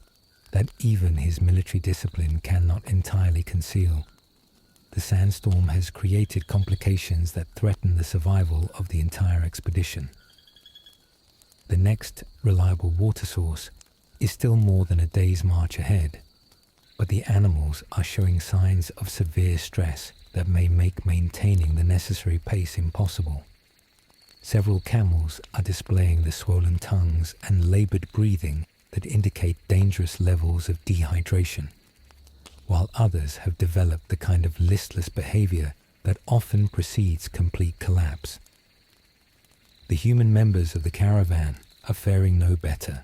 Speaker 1: that even his military discipline cannot entirely conceal. The sandstorm has created complications that threaten the survival of the entire expedition. The next reliable water source is still more than a day's march ahead, but the animals are showing signs of severe stress that may make maintaining the necessary pace impossible. Several camels are displaying the swollen tongues and labored breathing that indicate dangerous levels of dehydration, while others have developed the kind of listless behavior that often precedes complete collapse. The human members of the caravan are faring no better.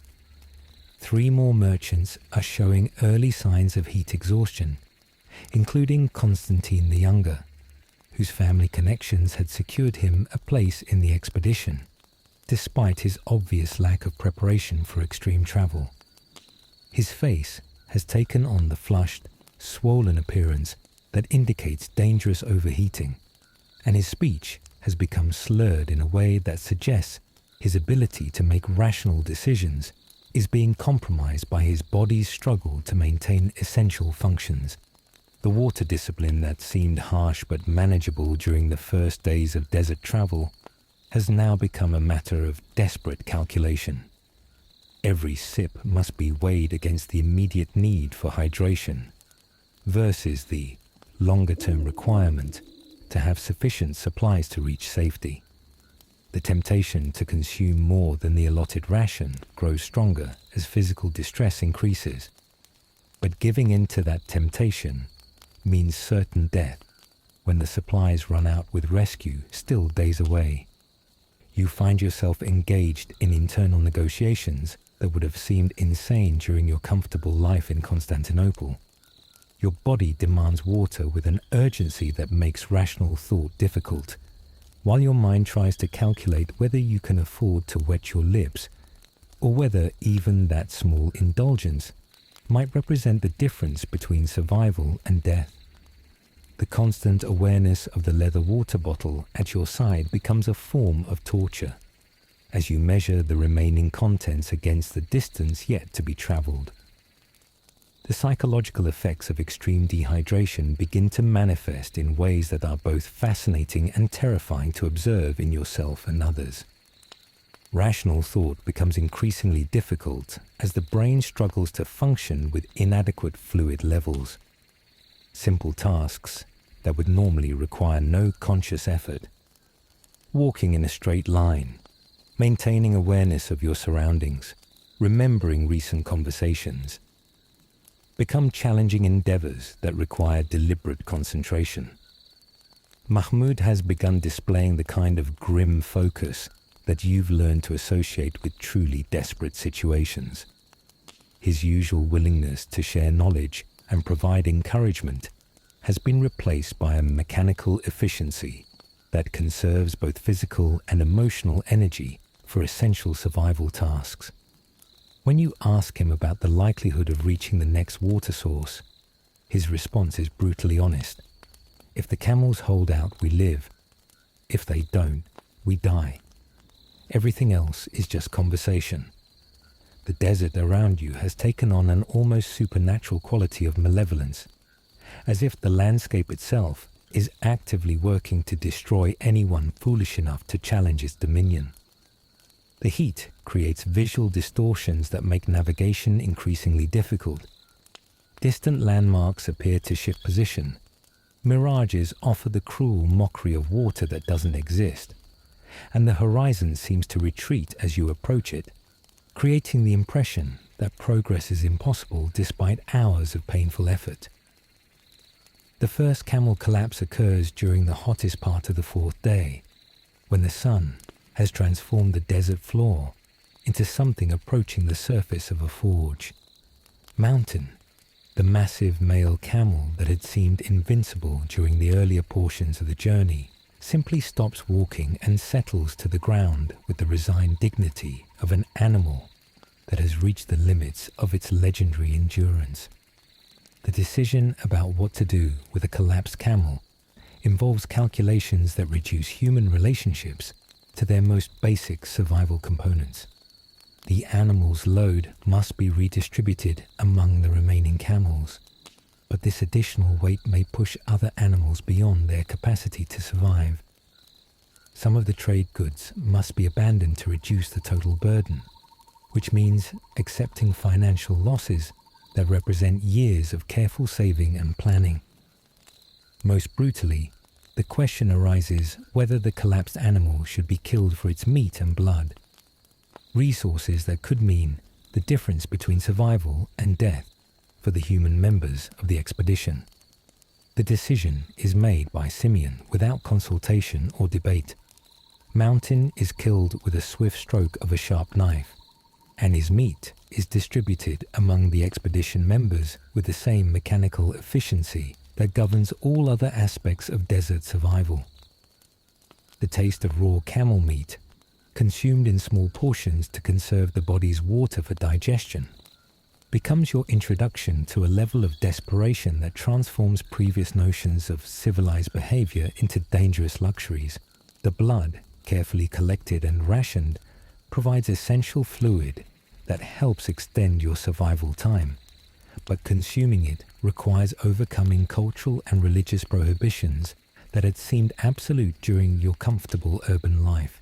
Speaker 1: 3 more merchants are showing early signs of heat exhaustion, including Constantine the Younger, whose family connections had secured him a place in the expedition, despite his obvious lack of preparation for extreme travel. His face has taken on the flushed, swollen appearance that indicates dangerous overheating, and his speech has become slurred in a way that suggests his ability to make rational decisions is being compromised by his body's struggle to maintain essential functions. The water discipline that seemed harsh but manageable during the first days of desert travel has now become a matter of desperate calculation. Every sip must be weighed against the immediate need for hydration versus the longer-term requirement to have sufficient supplies to reach safety. The temptation to consume more than the allotted ration grows stronger as physical distress increases. But giving in to that temptation means certain death when the supplies run out with rescue still days away. You find yourself engaged in internal negotiations that would have seemed insane during your comfortable life in Constantinople. Your body demands water with an urgency that makes rational thought difficult, while your mind tries to calculate whether you can afford to wet your lips, or whether even that small indulgence might represent the difference between survival and death. The constant awareness of the leather water bottle at your side becomes a form of torture, as you measure the remaining contents against the distance yet to be traveled. The psychological effects of extreme dehydration begin to manifest in ways that are both fascinating and terrifying to observe in yourself and others. Rational thought becomes increasingly difficult as the brain struggles to function with inadequate fluid levels. Simple tasks that would normally require no conscious effort, walking in a straight line, maintaining awareness of your surroundings, remembering recent conversations, become challenging endeavors that require deliberate concentration. Mahmoud has begun displaying the kind of grim focus that you've learned to associate with truly desperate situations. His usual willingness to share knowledge and provide encouragement has been replaced by a mechanical efficiency that conserves both physical and emotional energy for essential survival tasks. When you ask him about the likelihood of reaching the next water source, his response is brutally honest. If the camels hold out, we live. If they don't, we die. Everything else is just conversation. The desert around you has taken on an almost supernatural quality of malevolence, as if the landscape itself is actively working to destroy anyone foolish enough to challenge its dominion. The heat creates visual distortions that make navigation increasingly difficult. Distant landmarks appear to shift position. Mirages offer the cruel mockery of water that doesn't exist, and the horizon seems to retreat as you approach it, creating the impression that progress is impossible despite hours of painful effort. The first camel collapse occurs during the hottest part of the 4th day, when the sun has transformed the desert floor into something approaching the surface of a forge. Mountain, the massive male camel that had seemed invincible during the earlier portions of the journey, simply stops walking and settles to the ground with the resigned dignity of an animal that has reached the limits of its legendary endurance. The decision about what to do with a collapsed camel involves calculations that reduce human relationships to their most basic survival components. The animal's load must be redistributed among the remaining camels, but this additional weight may push other animals beyond their capacity to survive. Some of the trade goods must be abandoned to reduce the total burden, which means accepting financial losses that represent years of careful saving and planning. Most brutally, the question arises whether the collapsed animal should be killed for its meat and blood, resources that could mean the difference between survival and death for the human members of the expedition. The decision is made by Simeon without consultation or debate. Mountain is killed with a swift stroke of a sharp knife, and his meat is distributed among the expedition members with the same mechanical efficiency that governs all other aspects of desert survival. The taste of raw camel meat, consumed in small portions to conserve the body's water for digestion, becomes your introduction to a level of desperation that transforms previous notions of civilized behavior into dangerous luxuries. The blood, carefully collected and rationed, provides essential fluid that helps extend your survival time, but consuming it requires overcoming cultural and religious prohibitions that had seemed absolute during your comfortable urban life.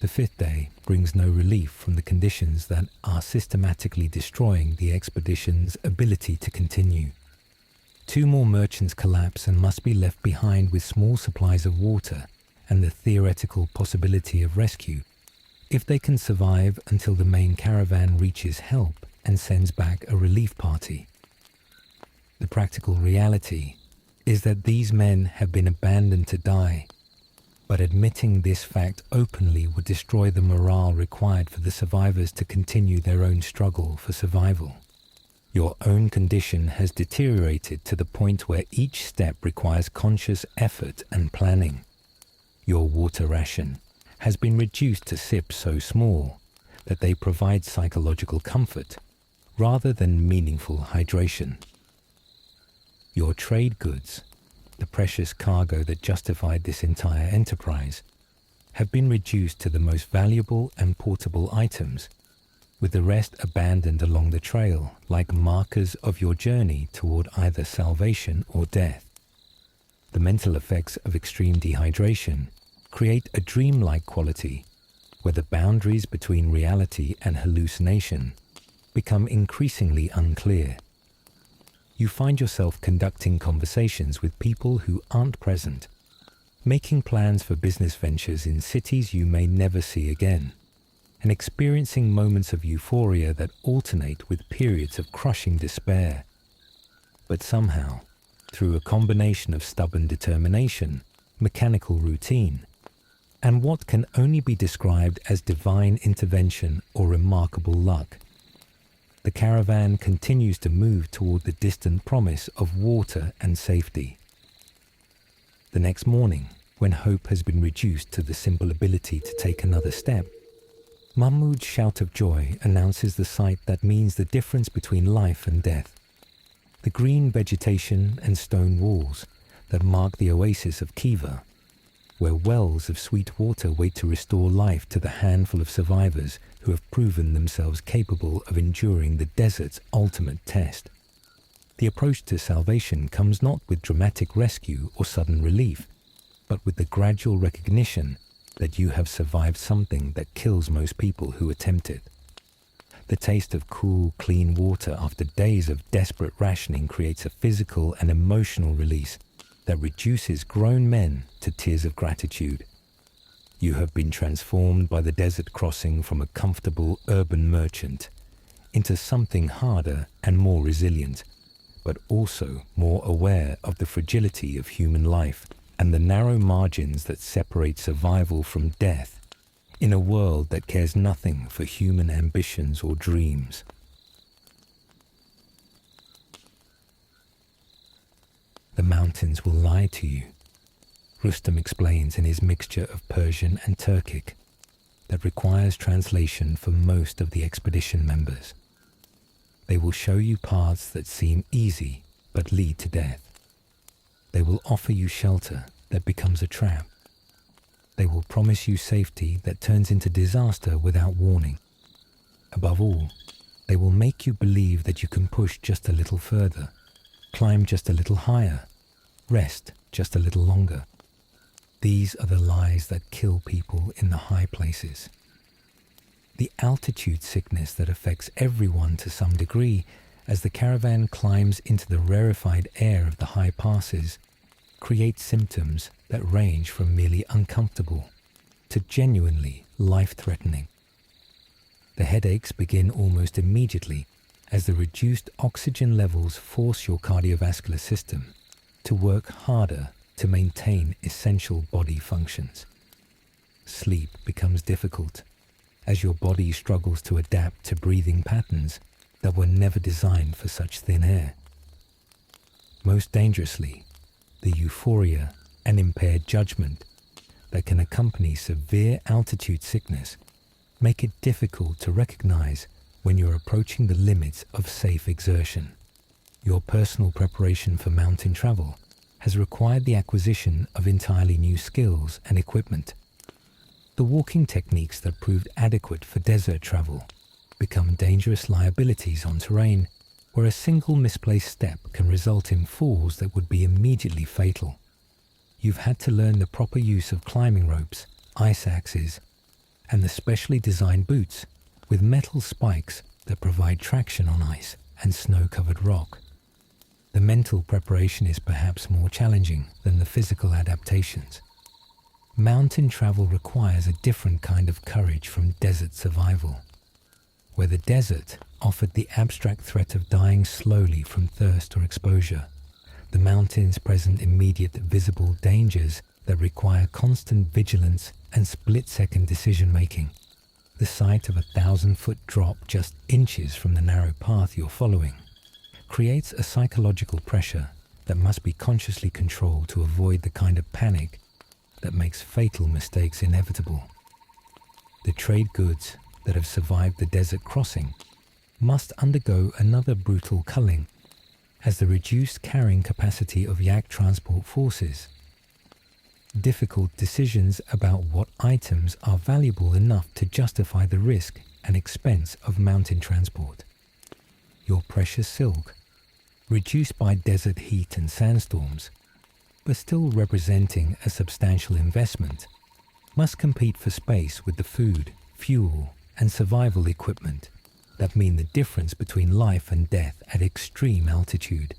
Speaker 1: The fifth day brings no relief from the conditions that are systematically destroying the expedition's ability to continue. 2 more merchants collapse and must be left behind with small supplies of water and the theoretical possibility of rescue, if they can survive until the main caravan reaches help and sends back a relief party. The practical reality is that these men have been abandoned to die, but admitting this fact openly would destroy the morale required for the survivors to continue their own struggle for survival. Your own condition has deteriorated to the point where each step requires conscious effort and planning. Your water ration has been reduced to sips so small that they provide psychological comfort rather than meaningful hydration. Your trade goods, the precious cargo that justified this entire enterprise, have been reduced to the most valuable and portable items, with the rest abandoned along the trail like markers of your journey toward either salvation or death. The mental effects of extreme dehydration create a dreamlike quality where the boundaries between reality and hallucination become increasingly unclear. You find yourself conducting conversations with people who aren't present, making plans for business ventures in cities you may never see again, and experiencing moments of euphoria that alternate with periods of crushing despair. But somehow, through a combination of stubborn determination, mechanical routine, and what can only be described as divine intervention or remarkable luck, the caravan continues to move toward the distant promise of water and safety. The next morning, when hope has been reduced to the simple ability to take another step, Mahmud's shout of joy announces the sight that means the difference between life and death. The green vegetation and stone walls that mark the oasis of Kiva, where wells of sweet water wait to restore life to the handful of survivors who have proven themselves capable of enduring the desert's ultimate test. The approach to salvation comes not with dramatic rescue or sudden relief, but with the gradual recognition that you have survived something that kills most people who attempt it. The taste of cool, clean water after days of desperate rationing creates a physical and emotional release that reduces grown men to tears of gratitude. You have been transformed by the desert crossing from a comfortable urban merchant into something harder and more resilient, but also more aware of the fragility of human life and the narrow margins that separate survival from death in a world that cares nothing for human ambitions or dreams. The mountains will lie to you, Rustam explains in his mixture of Persian and Turkic that requires translation for most of the expedition members. They will show you paths that seem easy but lead to death. They will offer you shelter that becomes a trap. They will promise you safety that turns into disaster without warning. Above all, they will make you believe that you can push just a little further, climb just a little higher, rest just a little longer. These are the lies that kill people in the high places. The altitude sickness that affects everyone to some degree as the caravan climbs into the rarefied air of the high passes creates symptoms that range from merely uncomfortable to genuinely life-threatening. The headaches begin almost immediately as the reduced oxygen levels force your cardiovascular system to work harder to maintain essential body functions. Sleep becomes difficult, as your body struggles to adapt to breathing patterns that were never designed for such thin air. Most dangerously, the euphoria and impaired judgment that can accompany severe altitude sickness make it difficult to recognize when you're approaching the limits of safe exertion. Your personal preparation for mountain travel has required the acquisition of entirely new skills and equipment. The walking techniques that proved adequate for desert travel become dangerous liabilities on terrain where a single misplaced step can result in falls that would be immediately fatal. You've had to learn the proper use of climbing ropes, ice axes, and the specially designed boots with metal spikes that provide traction on ice and snow-covered rock. The mental preparation is perhaps more challenging than the physical adaptations. Mountain travel requires a different kind of courage from desert survival. Where the desert offered the abstract threat of dying slowly from thirst or exposure, the mountains present immediate visible dangers that require constant vigilance and split-second decision-making. The sight of a 1,000-foot drop just inches from the narrow path you're following creates a psychological pressure that must be consciously controlled to avoid the kind of panic that makes fatal mistakes inevitable. The trade goods that have survived the desert crossing must undergo another brutal culling as the reduced carrying capacity of yak transport forces. Difficult decisions about what items are valuable enough to justify the risk and expense of mountain transport. Your precious silk, reduced by desert heat and sandstorms, but still representing a substantial investment, must compete for space with the food, fuel, and survival equipment that mean the difference between life and death at extreme altitude.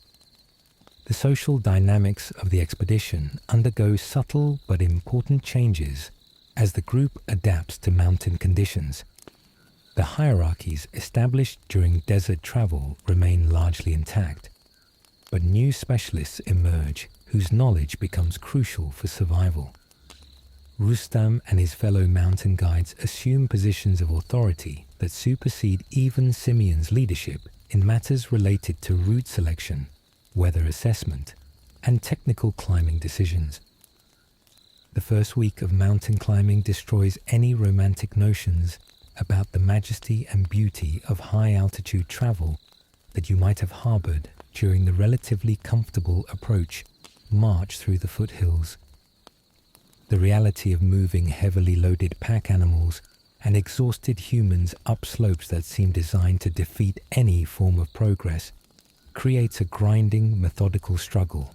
Speaker 1: The social dynamics of the expedition undergo subtle but important changes as the group adapts to mountain conditions. The hierarchies established during desert travel remain largely intact, but new specialists emerge whose knowledge becomes crucial for survival. Rustam and his fellow mountain guides assume positions of authority that supersede even Simeon's leadership in matters related to route selection, weather assessment, and technical climbing decisions. The first week of mountain climbing destroys any romantic notions about the majesty and beauty of high-altitude travel that you might have harbored during the relatively comfortable approach march through the foothills. The reality of moving heavily loaded pack animals and exhausted humans up slopes that seem designed to defeat any form of progress creates a grinding, methodical struggle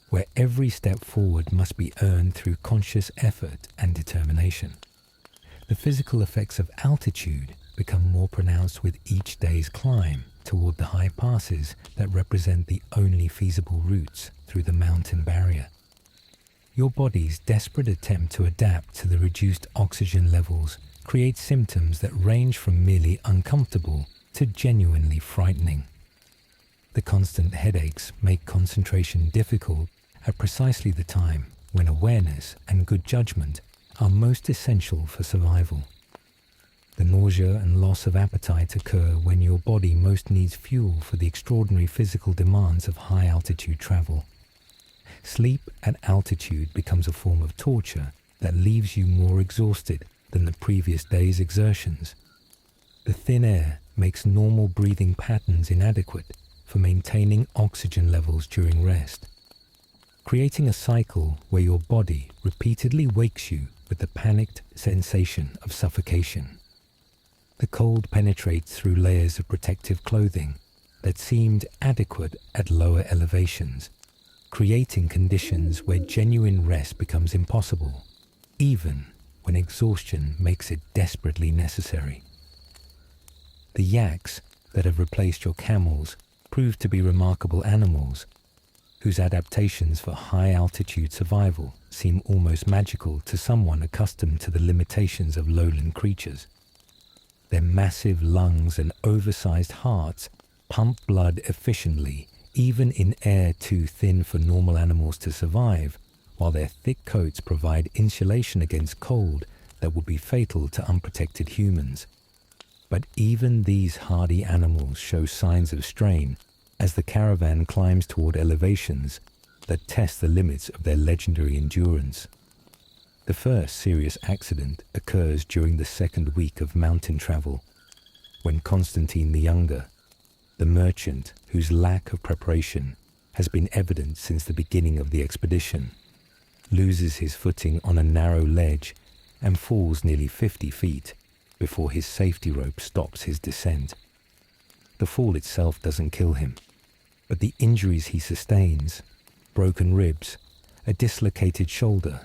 Speaker 1: where every step forward must be earned through conscious effort and determination. The physical effects of altitude become more pronounced with each day's climb toward the high passes that represent the only feasible routes through the mountain barrier. Your body's desperate attempt to adapt to the reduced oxygen levels creates symptoms that range from merely uncomfortable to genuinely frightening. The constant headaches make concentration difficult at precisely the time when awareness and good judgment are most essential for survival. The nausea and loss of appetite occur when your body most needs fuel for the extraordinary physical demands of high-altitude travel. Sleep at altitude becomes a form of torture that leaves you more exhausted than the previous day's exertions. The thin air makes normal breathing patterns inadequate for maintaining oxygen levels during rest, creating a cycle where your body repeatedly wakes you with the panicked sensation of suffocation. The cold penetrates through layers of protective clothing that seemed adequate at lower elevations, creating conditions where genuine rest becomes impossible, even when exhaustion makes it desperately necessary. The yaks that have replaced your camels prove to be remarkable animals, whose adaptations for high-altitude survival seem almost magical to someone accustomed to the limitations of lowland creatures. Their massive lungs and oversized hearts pump blood efficiently, even in air too thin for normal animals to survive, while their thick coats provide insulation against cold that would be fatal to unprotected humans. But even these hardy animals show signs of strain as the caravan climbs toward elevations that test the limits of their legendary endurance. The first serious accident occurs during the second week of mountain travel, when Constantine the Younger, the merchant whose lack of preparation has been evident since the beginning of the expedition, loses his footing on a narrow ledge and falls nearly 50 feet before his safety rope stops his descent. The fall itself doesn't kill him, but the injuries he sustains, broken ribs, a dislocated shoulder,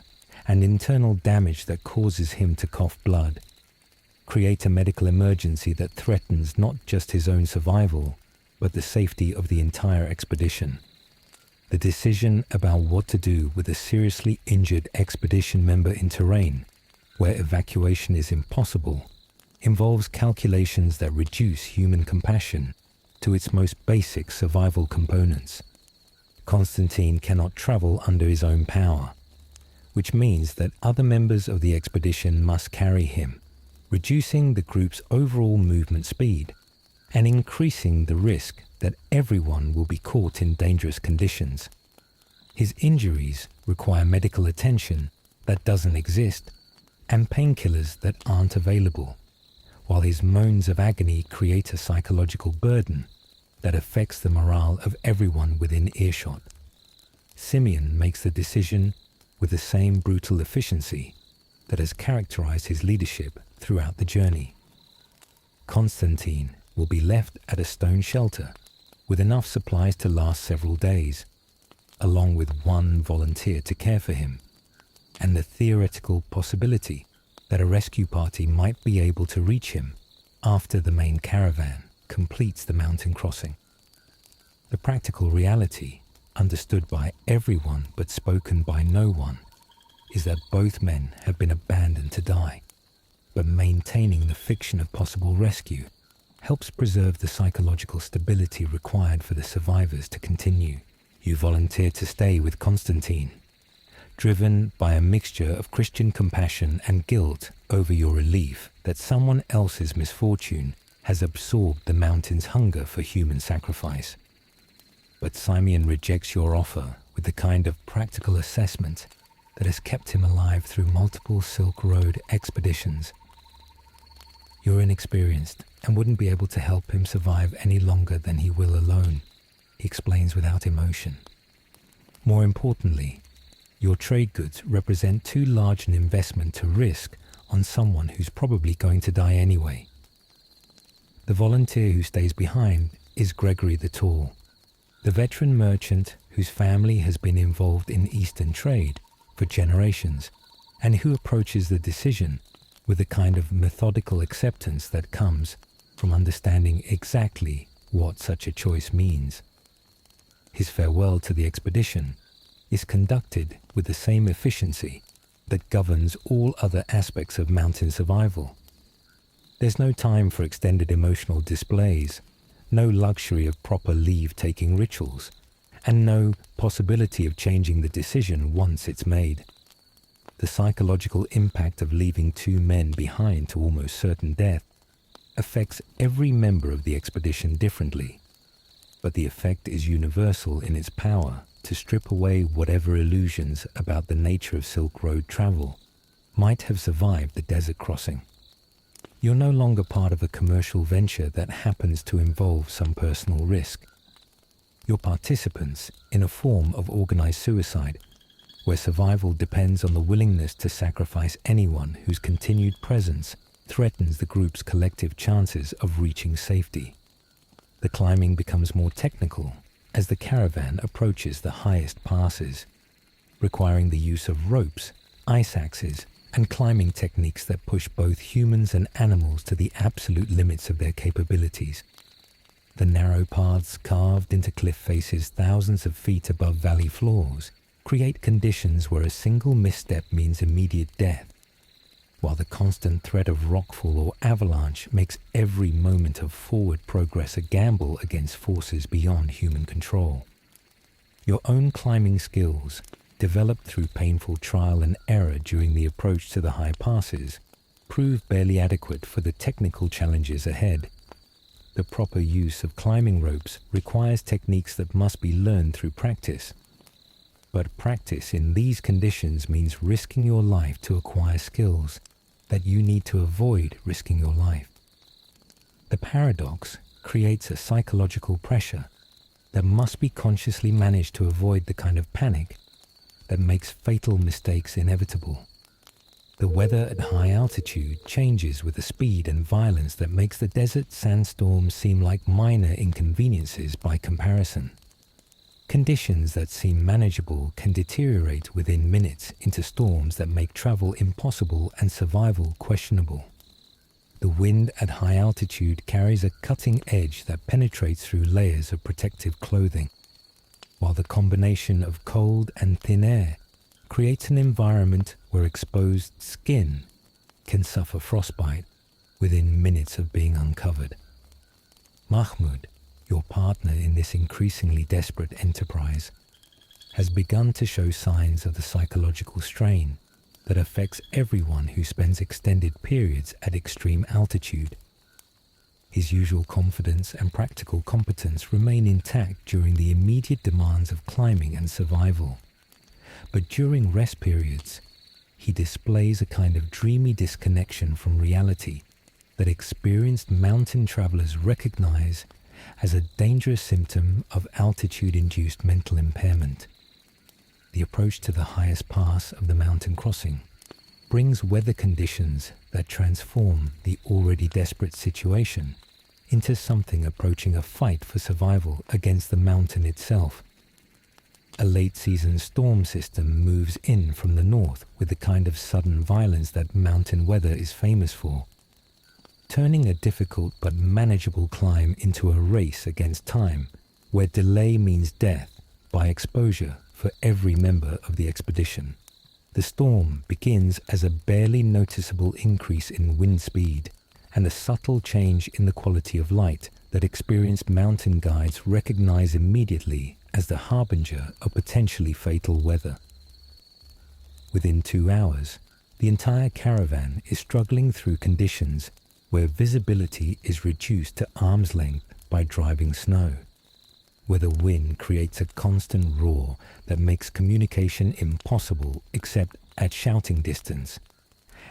Speaker 1: and internal damage that causes him to cough blood, create a medical emergency that threatens not just his own survival, but the safety of the entire expedition. The decision about what to do with a seriously injured expedition member in terrain where evacuation is impossible involves calculations that reduce human compassion to its most basic survival components. Constantine cannot travel under his own power, which means that other members of the expedition must carry him, reducing the group's overall movement speed and increasing the risk that everyone will be caught in dangerous conditions. His injuries require medical attention that doesn't exist and painkillers that aren't available, while his moans of agony create a psychological burden that affects the morale of everyone within earshot. Simeon makes the decision with the same brutal efficiency that has characterized his leadership throughout the journey. Constantine will be left at a stone shelter with enough supplies to last several days, along with one volunteer to care for him, and the theoretical possibility that a rescue party might be able to reach him after the main caravan completes the mountain crossing. The practical reality, understood by everyone but spoken by no one, is that both men have been abandoned to die, but maintaining the fiction of possible rescue helps preserve the psychological stability required for the survivors to continue. You volunteer to stay with Constantine, driven by a mixture of Christian compassion and guilt over your relief that someone else's misfortune has absorbed the mountain's hunger for human sacrifice. But Simeon rejects your offer with the kind of practical assessment that has kept him alive through multiple Silk Road expeditions. You're inexperienced and wouldn't be able to help him survive any longer than he will alone, he explains without emotion. More importantly, your trade goods represent too large an investment to risk on someone who's probably going to die anyway. The volunteer who stays behind is Gregory the Tall, the veteran merchant whose family has been involved in Eastern trade for generations and who approaches the decision with a kind of methodical acceptance that comes from understanding exactly what such a choice means. His farewell to the expedition is conducted with the same efficiency that governs all other aspects of mountain survival. There's no time for extended emotional displays, no luxury of proper leave-taking rituals, and no possibility of changing the decision once it's made. The psychological impact of leaving two men behind to almost certain death affects every member of the expedition differently, but the effect is universal in its power to strip away whatever illusions about the nature of Silk Road travel might have survived the desert crossing. You're no longer part of a commercial venture that happens to involve some personal risk. You're participants in a form of organized suicide, where survival depends on the willingness to sacrifice anyone whose continued presence threatens the group's collective chances of reaching safety. The climbing becomes more technical as the caravan approaches the highest passes, requiring the use of ropes, ice axes, and climbing techniques that push both humans and animals to the absolute limits of their capabilities. The narrow paths carved into cliff faces thousands of feet above valley floors create conditions where a single misstep means immediate death, while the constant threat of rockfall or avalanche makes every moment of forward progress a gamble against forces beyond human control. Your own climbing skills, developed through painful trial and error during the approach to the high passes, prove barely adequate for the technical challenges ahead. The proper use of climbing ropes requires techniques that must be learned through practice. But practice in these conditions means risking your life to acquire skills that you need to avoid risking your life. The paradox creates a psychological pressure that must be consciously managed to avoid the kind of panic that makes fatal mistakes inevitable. The weather at high altitude changes with a speed and violence that makes the desert sandstorms seem like minor inconveniences by comparison. Conditions that seem manageable can deteriorate within minutes into storms that make travel impossible and survival questionable. The wind at high altitude carries a cutting edge that penetrates through layers of protective clothing, while the combination of cold and thin air creates an environment where exposed skin can suffer frostbite within minutes of being uncovered. Mahmoud, your partner in this increasingly desperate enterprise, has begun to show signs of the psychological strain that affects everyone who spends extended periods at extreme altitude. His usual confidence and practical competence remain intact during the immediate demands of climbing and survival. But during rest periods, he displays a kind of dreamy disconnection from reality that experienced mountain travelers recognize as a dangerous symptom of altitude-induced mental impairment. The approach to the highest pass of the mountain crossing brings weather conditions that transform the already desperate situation into something approaching a fight for survival against the mountain itself. A late-season storm system moves in from the north with the kind of sudden violence that mountain weather is famous for, turning a difficult but manageable climb into a race against time, where delay means death by exposure for every member of the expedition. The storm begins as a barely noticeable increase in wind speed and a subtle change in the quality of light that experienced mountain guides recognize immediately as the harbinger of potentially fatal weather. Within 2 hours, the entire caravan is struggling through conditions where visibility is reduced to arm's length by driving snow, where the wind creates a constant roar that makes communication impossible except at shouting distance,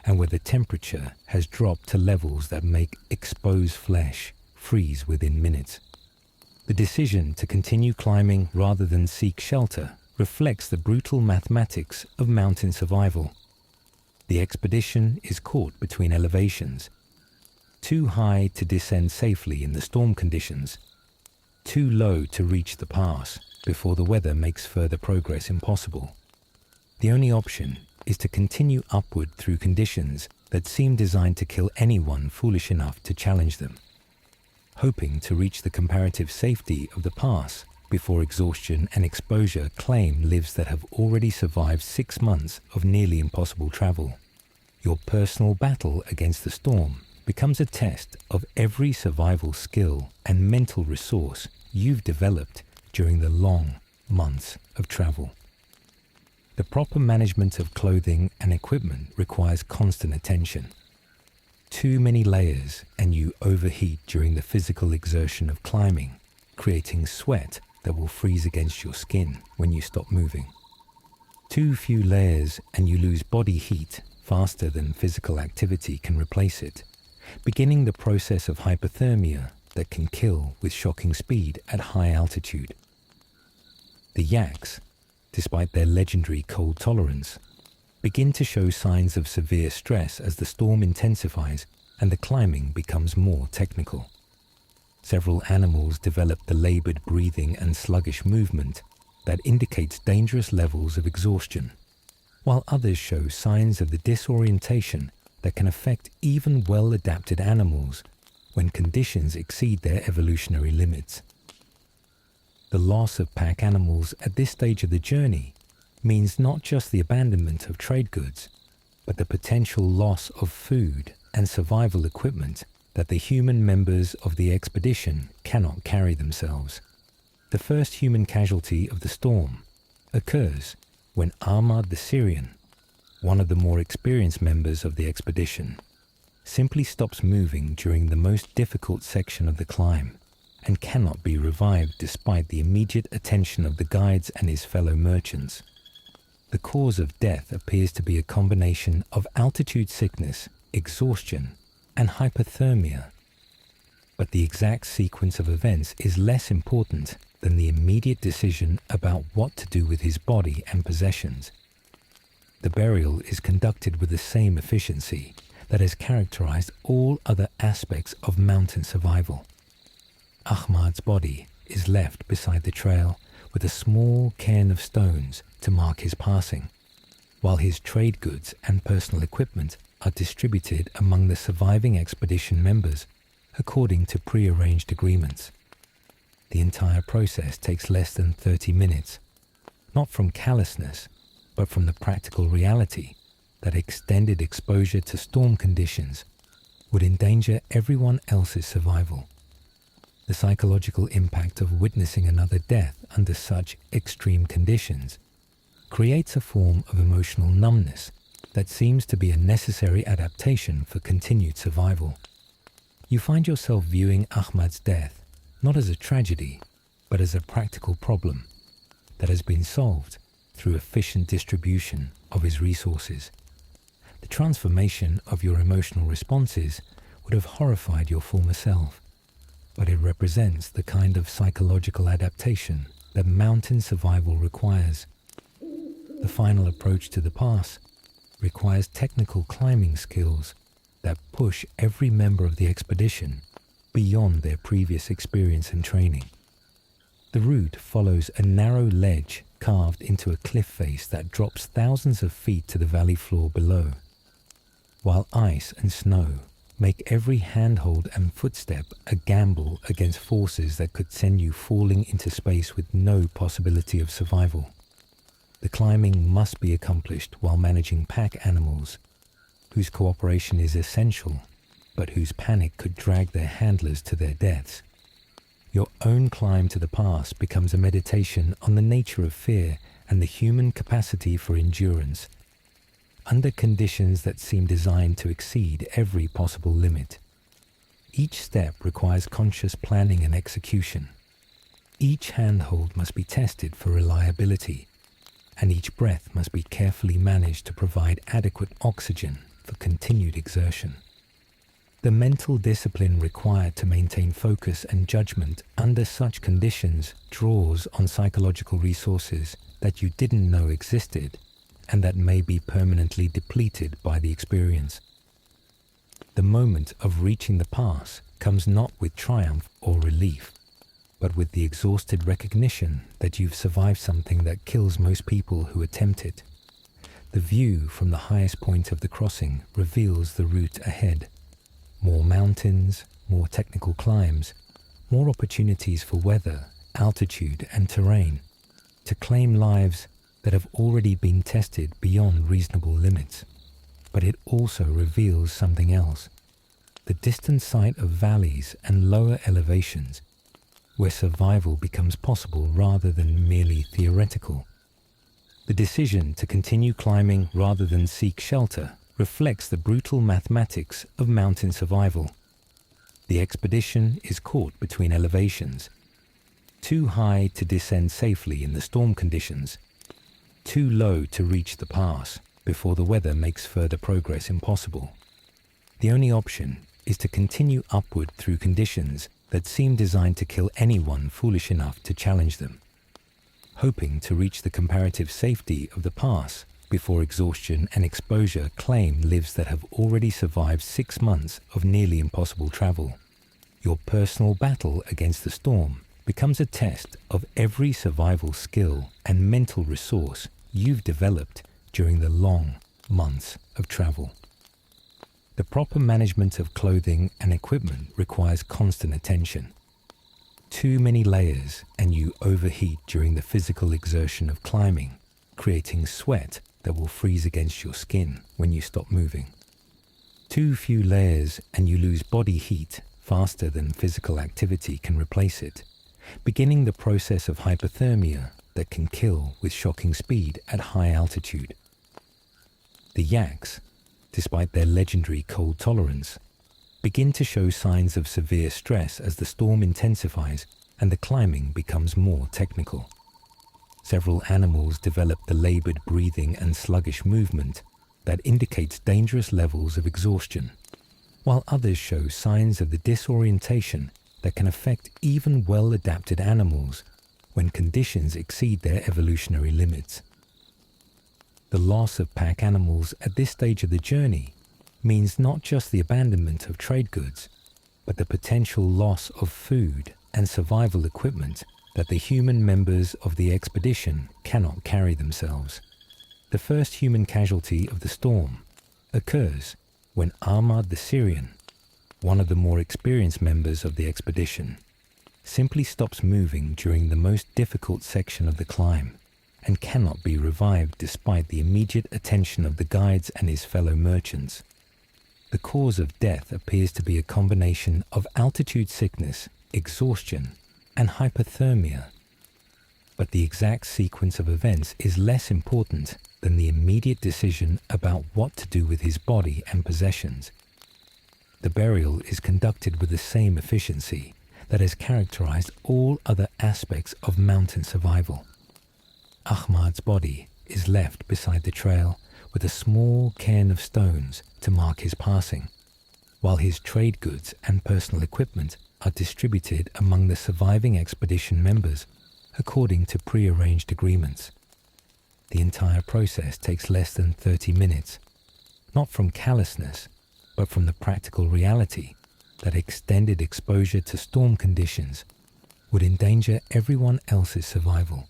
Speaker 1: and where the temperature has dropped to levels that make exposed flesh freeze within minutes. The decision to continue climbing rather than seek shelter reflects the brutal mathematics of mountain survival. The expedition is caught between elevations, too high to descend safely in the storm conditions, too low to reach the pass before the weather makes further progress impossible. The only option is to continue upward through conditions that seem designed to kill anyone foolish enough to challenge them, hoping to reach the comparative safety of the pass before exhaustion and exposure claim lives that have already survived 6 months of nearly impossible travel. Your personal battle against the storm becomes a test of every survival skill and mental resource you've developed during the long months of travel. The proper management of clothing and equipment requires constant attention. Too many layers and you overheat during the physical exertion of climbing, creating sweat that will freeze against your skin when you stop moving. Too few layers and you lose body heat faster than physical activity can replace it, beginning the process of hypothermia that can kill with shocking speed at high altitude. The yaks, despite their legendary cold tolerance, begin to show signs of severe stress as the storm intensifies and the climbing becomes more technical. Several animals develop the labored breathing and sluggish movement that indicates dangerous levels of exhaustion, while others show signs of the disorientation that can affect even well-adapted animals when conditions exceed their evolutionary limits. The loss of pack animals at this stage of the journey means not just the abandonment of trade goods, but the potential loss of food and survival equipment that the human members of the expedition cannot carry themselves. The first human casualty of the storm occurs when Ahmad the Syrian, one of the more experienced members of the expedition, simply stops moving during the most difficult section of the climb and cannot be revived despite the immediate attention of the guides and his fellow merchants. The cause of death appears to be a combination of altitude sickness, exhaustion, and hypothermia. But the exact sequence of events is less important than the immediate decision about what to do with his body and possessions. The burial is conducted with the same efficiency that has characterized all other aspects of mountain survival. Ahmad's body is left beside the trail with a small cairn of stones to mark his passing, while his trade goods and personal equipment are distributed among the surviving expedition members according to pre-arranged agreements. The entire process takes less than 30 minutes, not from callousness, but from the practical reality that extended exposure to storm conditions would endanger everyone else's survival. The psychological impact of witnessing another death under such extreme conditions creates a form of emotional numbness that seems to be a necessary adaptation for continued survival. You find yourself viewing Ahmad's death not as a tragedy, but as a practical problem that has been solved through efficient distribution of his resources. The transformation of your emotional responses would have horrified your former self, but it represents the kind of psychological adaptation that mountain survival requires. The final approach to the pass requires technical climbing skills that push every member of the expedition beyond their previous experience and training. The route follows a narrow ledge carved into a cliff face that drops thousands of feet to the valley floor below, while ice and snow make every handhold and footstep a gamble against forces that could send you falling into space with no possibility of survival. The climbing must be accomplished while managing pack animals, whose cooperation is essential, but whose panic could drag their handlers to their deaths. Your own climb to the pass becomes a meditation on the nature of fear and the human capacity for endurance, under conditions that seem designed to exceed every possible limit. Each step requires conscious planning and execution. Each handhold must be tested for reliability, and each breath must be carefully managed to provide adequate oxygen for continued exertion. The mental discipline required to maintain focus and judgment under such conditions draws on psychological resources that you didn't know existed and that may be permanently depleted by the experience. The moment of reaching the pass comes not with triumph or relief, but with the exhausted recognition that you've survived something that kills most people who attempt it. The view from the highest point of the crossing reveals the route ahead. More mountains, more technical climbs, more opportunities for weather, altitude, and terrain to claim lives that have already been tested beyond reasonable limits. But it also reveals something else: the distant sight of valleys and lower elevations, where survival becomes possible rather than merely theoretical. The decision to continue climbing rather than seek shelter reflects the brutal mathematics of mountain survival. The expedition is caught between elevations, too high to descend safely in the storm conditions, too low to reach the pass before the weather makes further progress impossible. The only option is to continue upward through conditions that seem designed to kill anyone foolish enough to challenge them, hoping to reach the comparative safety of the pass before exhaustion and exposure claim lives that have already survived 6 months of nearly impossible travel. Your personal battle against the storm becomes a test of every survival skill and mental resource you've developed during the long months of travel. The proper management of clothing and equipment requires constant attention. Too many layers and you overheat during the physical exertion of climbing, creating sweat that will freeze against your skin when you stop moving. Too few layers and you lose body heat faster than physical activity can replace it, beginning the process of hypothermia that can kill with shocking speed at high altitude. The yaks, despite their legendary cold tolerance, begin to show signs of severe stress as the storm intensifies and the climbing becomes more technical. Several animals develop the labored breathing and sluggish movement that indicates dangerous levels of exhaustion, while others show signs of the disorientation that can affect even well-adapted animals when conditions exceed their evolutionary limits. The loss of pack animals at this stage of the journey means not just the abandonment of trade goods, but the potential loss of food and survival equipment that the human members of the expedition cannot carry themselves. The first human casualty of the storm occurs when Ahmad the Syrian, one of the more experienced members of the expedition, simply stops moving during the most difficult section of the climb and cannot be revived despite the immediate attention of the guides and his fellow merchants. The cause of death appears to be a combination of altitude sickness, exhaustion, and hypothermia. But the exact sequence of events is less important than the immediate decision about what to do with his body and possessions. The burial is conducted with the same efficiency that has characterized all other aspects of mountain survival. Ahmad's body is left beside the trail with a small cairn of stones to mark his passing, while his trade goods and personal equipment are distributed among the surviving expedition members according to pre-arranged agreements. The entire process takes less than 30 minutes, not from callousness, but from the practical reality that extended exposure to storm conditions would endanger everyone else's survival.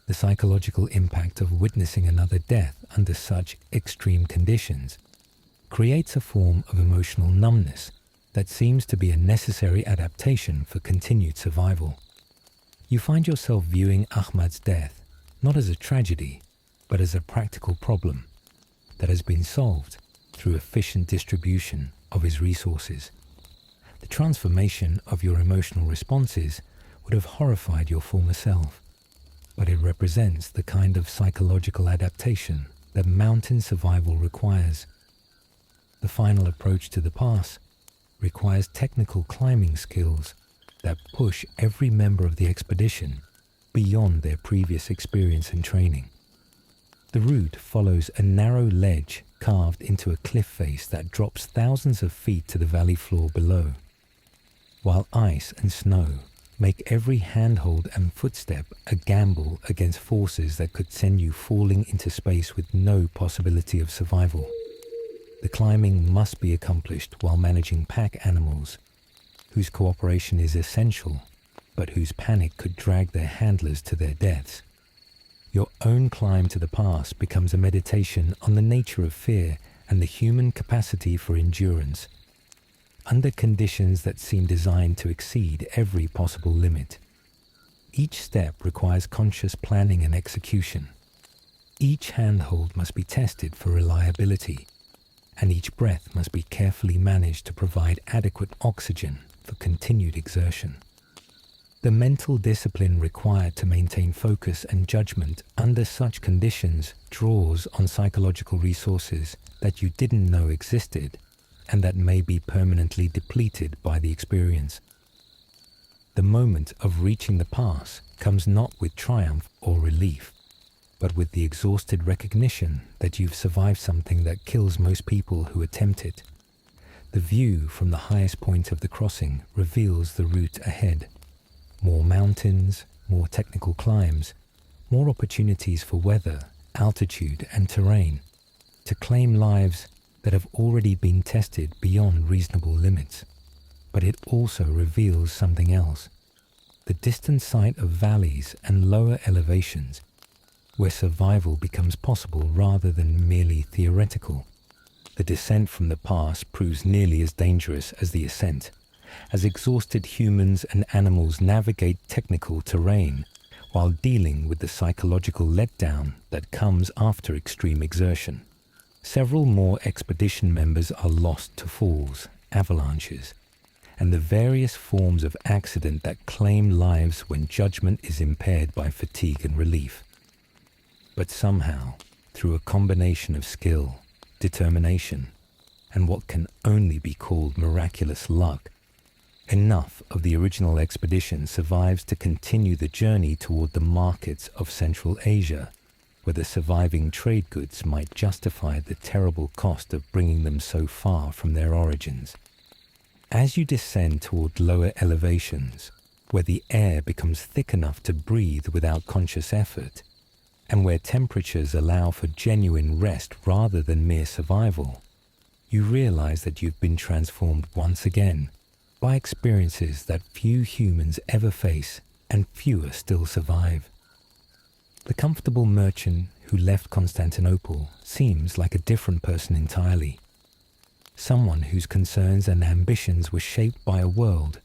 Speaker 1: The psychological impact of witnessing another death under such extreme conditions creates a form of emotional numbness that seems to be a necessary adaptation for continued survival. You find yourself viewing Ahmad's death not as a tragedy, but as a practical problem that has been solved through efficient distribution of his resources. The transformation of your emotional responses would have horrified your former self, but it represents the kind of psychological adaptation that mountain survival requires. The final approach to the pass requires technical climbing skills that push every member of the expedition beyond their previous experience and training. The route follows a narrow ledge carved into a cliff face that drops thousands of feet to the valley floor below, while ice and snow make every handhold and footstep a gamble against forces that could send you falling into space with no possibility of survival. The climbing must be accomplished while managing pack animals, whose cooperation is essential, but whose panic could drag their handlers to their deaths. Your own climb to the pass becomes a meditation on the nature of fear and the human capacity for endurance, under conditions that seem designed to exceed every possible limit. Each step requires conscious planning and execution. Each handhold must be tested for reliability, and each breath must be carefully managed to provide adequate oxygen for continued exertion. The mental discipline required to maintain focus and judgment under such conditions draws on psychological resources that you didn't know existed and that may be permanently depleted by the experience. The moment of reaching the pass comes not with triumph or relief, but with the exhausted recognition that you've survived something that kills most people who attempt it. The view from the highest point of the crossing reveals the route ahead. More mountains, more technical climbs, more opportunities for weather, altitude, and terrain to claim lives that have already been tested beyond reasonable limits. But it also reveals something else: the distant sight of valleys and lower elevations, where survival becomes possible rather than merely theoretical. The descent from the pass proves nearly as dangerous as the ascent, as exhausted humans and animals navigate technical terrain while dealing with the psychological letdown that comes after extreme exertion. Several more expedition members are lost to falls, avalanches, and the various forms of accident that claim lives when judgment is impaired by fatigue and relief. But somehow, through a combination of skill, determination, and what can only be called miraculous luck, enough of the original expedition survives to continue the journey toward the markets of Central Asia, where the surviving trade goods might justify the terrible cost of bringing them so far from their origins. As you descend toward lower elevations, where the air becomes thick enough to breathe without conscious effort, and where temperatures allow for genuine rest rather than mere survival, you realize that you've been transformed once again by experiences that few humans ever face and fewer still survive. The comfortable merchant who left Constantinople seems like a different person entirely. Someone whose concerns and ambitions were shaped by a world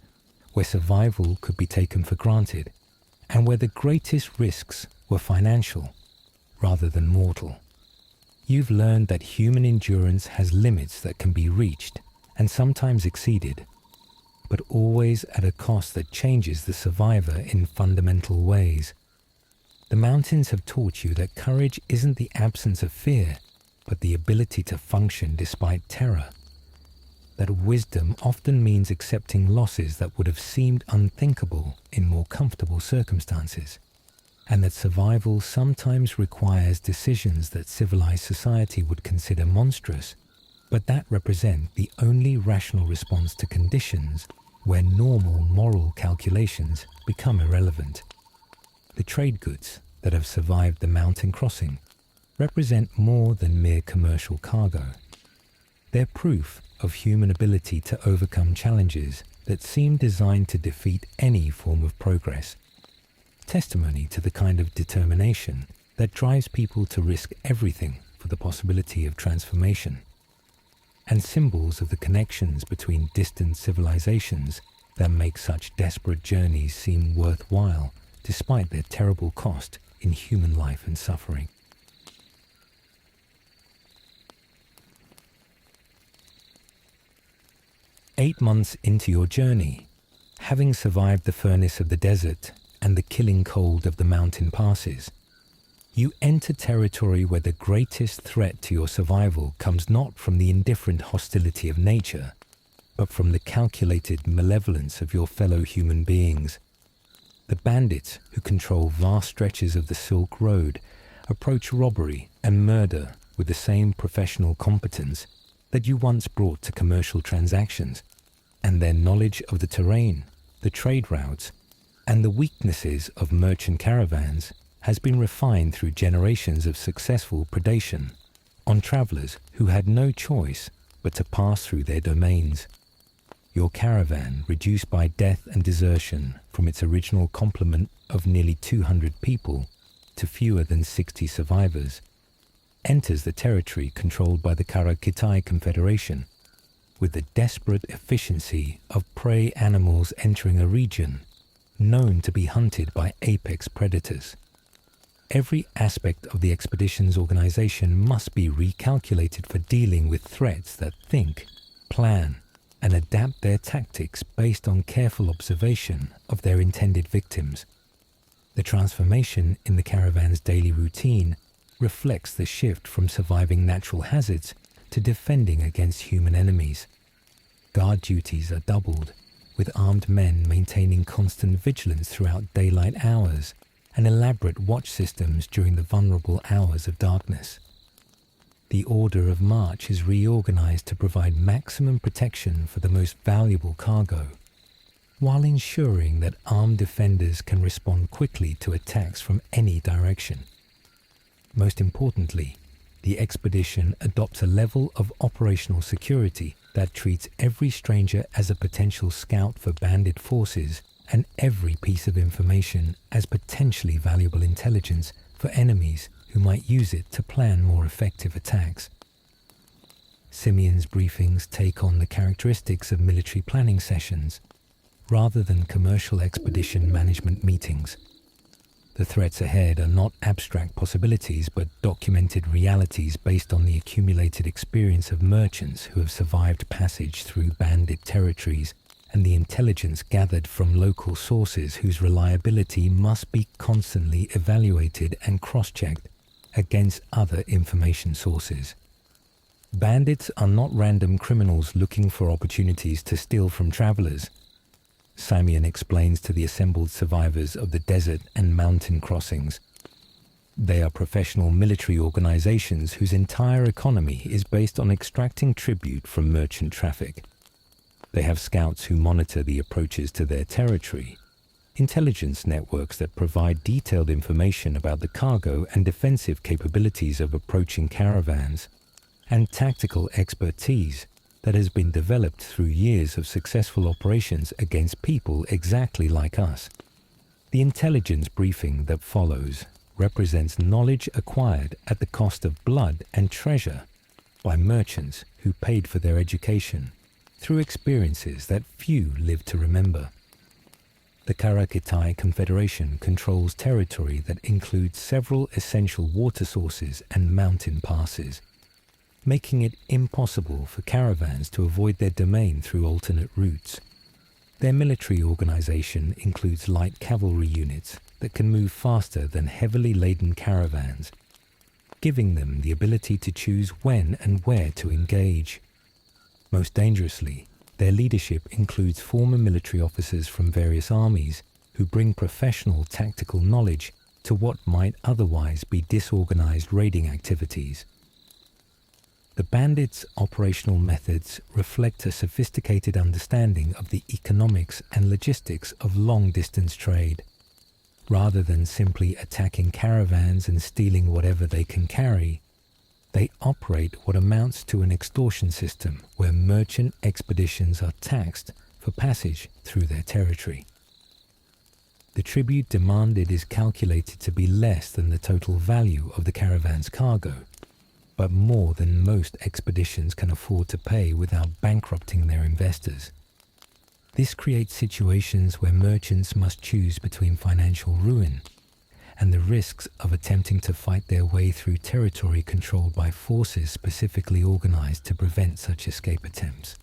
Speaker 1: where survival could be taken for granted and where the greatest risks were financial rather than mortal. You've learned that human endurance has limits that can be reached and sometimes exceeded, but always at a cost that changes the survivor in fundamental ways. The mountains have taught you that courage isn't the absence of fear, but the ability to function despite terror. That wisdom often means accepting losses that would have seemed unthinkable in more comfortable circumstances, and that survival sometimes requires decisions that civilized society would consider monstrous, but that represent the only rational response to conditions where normal moral calculations become irrelevant. The trade goods that have survived the mountain crossing represent more than mere commercial cargo. They're proof of human ability to overcome challenges that seem designed to defeat any form of progress. Testimony to the kind of determination that drives people to risk everything for the possibility of transformation, and symbols of the connections between distant civilizations that make such desperate journeys seem worthwhile despite their terrible cost in human life and suffering. "8 months into your journey, having survived the furnace of the desert and the killing cold of the mountain passes, you enter territory where the greatest threat to your survival comes not from the indifferent hostility of nature, but from the calculated malevolence of your fellow human beings. The bandits who control vast stretches of the Silk Road approach robbery and murder with the same professional competence that you once brought to commercial transactions, and their knowledge of the terrain, the trade routes, and the weaknesses of merchant caravans has been refined through generations of successful predation on travelers who had no choice but to pass through their domains. Your caravan, reduced by death and desertion from its original complement of nearly 200 people to fewer than 60 survivors, enters the territory controlled by the Kara-Kitai Confederation with the desperate efficiency of prey animals entering a region known to be hunted by apex predators. Every aspect of the expedition's organization must be recalculated for dealing with threats that think, plan, and adapt their tactics based on careful observation of their intended victims. The transformation in the caravan's daily routine reflects the shift from surviving natural hazards to defending against human enemies. Guard duties are doubled, with armed men maintaining constant vigilance throughout daylight hours and elaborate watch systems during the vulnerable hours of darkness. The order of march is reorganized to provide maximum protection for the most valuable cargo, while ensuring that armed defenders can respond quickly to attacks from any direction. Most importantly, the expedition adopts a level of operational security that treats every stranger as a potential scout for bandit forces and every piece of information as potentially valuable intelligence for enemies who might use it to plan more effective attacks. Simeon's briefings take on the characteristics of military planning sessions, rather than commercial expedition management meetings. The threats ahead are not abstract possibilities, but documented realities based on the accumulated experience of merchants who have survived passage through bandit territories and the intelligence gathered from local sources whose reliability must be constantly evaluated and cross-checked against other information sources. Bandits are not random criminals looking for opportunities to steal from travelers. Simeon explains to the assembled survivors of the desert and mountain crossings. They are professional military organizations whose entire economy is based on extracting tribute from merchant traffic. They have scouts who monitor the approaches to their territory, intelligence networks that provide detailed information about the cargo and defensive capabilities of approaching caravans, and tactical expertise that has been developed through years of successful operations against people exactly like us. The intelligence briefing that follows represents knowledge acquired at the cost of blood and treasure by merchants who paid for their education through experiences that few live to remember. The Karakitai Confederation controls territory that includes several essential water sources and mountain passes, making it impossible for caravans to avoid their domain through alternate routes. Their military organization includes light cavalry units that can move faster than heavily laden caravans, giving them the ability to choose when and where to engage. Most dangerously, their leadership includes former military officers from various armies who bring professional tactical knowledge to what might otherwise be disorganized raiding activities. The bandits' operational methods reflect a sophisticated understanding of the economics and logistics of long-distance trade. Rather than simply attacking caravans and stealing whatever they can carry, they operate what amounts to an extortion system where merchant expeditions are taxed for passage through their territory. The tribute demanded is calculated to be less than the total value of the caravan's cargo, but more than most expeditions can afford to pay without bankrupting their investors. This creates situations where merchants must choose between financial ruin and the risks of attempting to fight their way through territory controlled by forces specifically organized to prevent such escape attempts.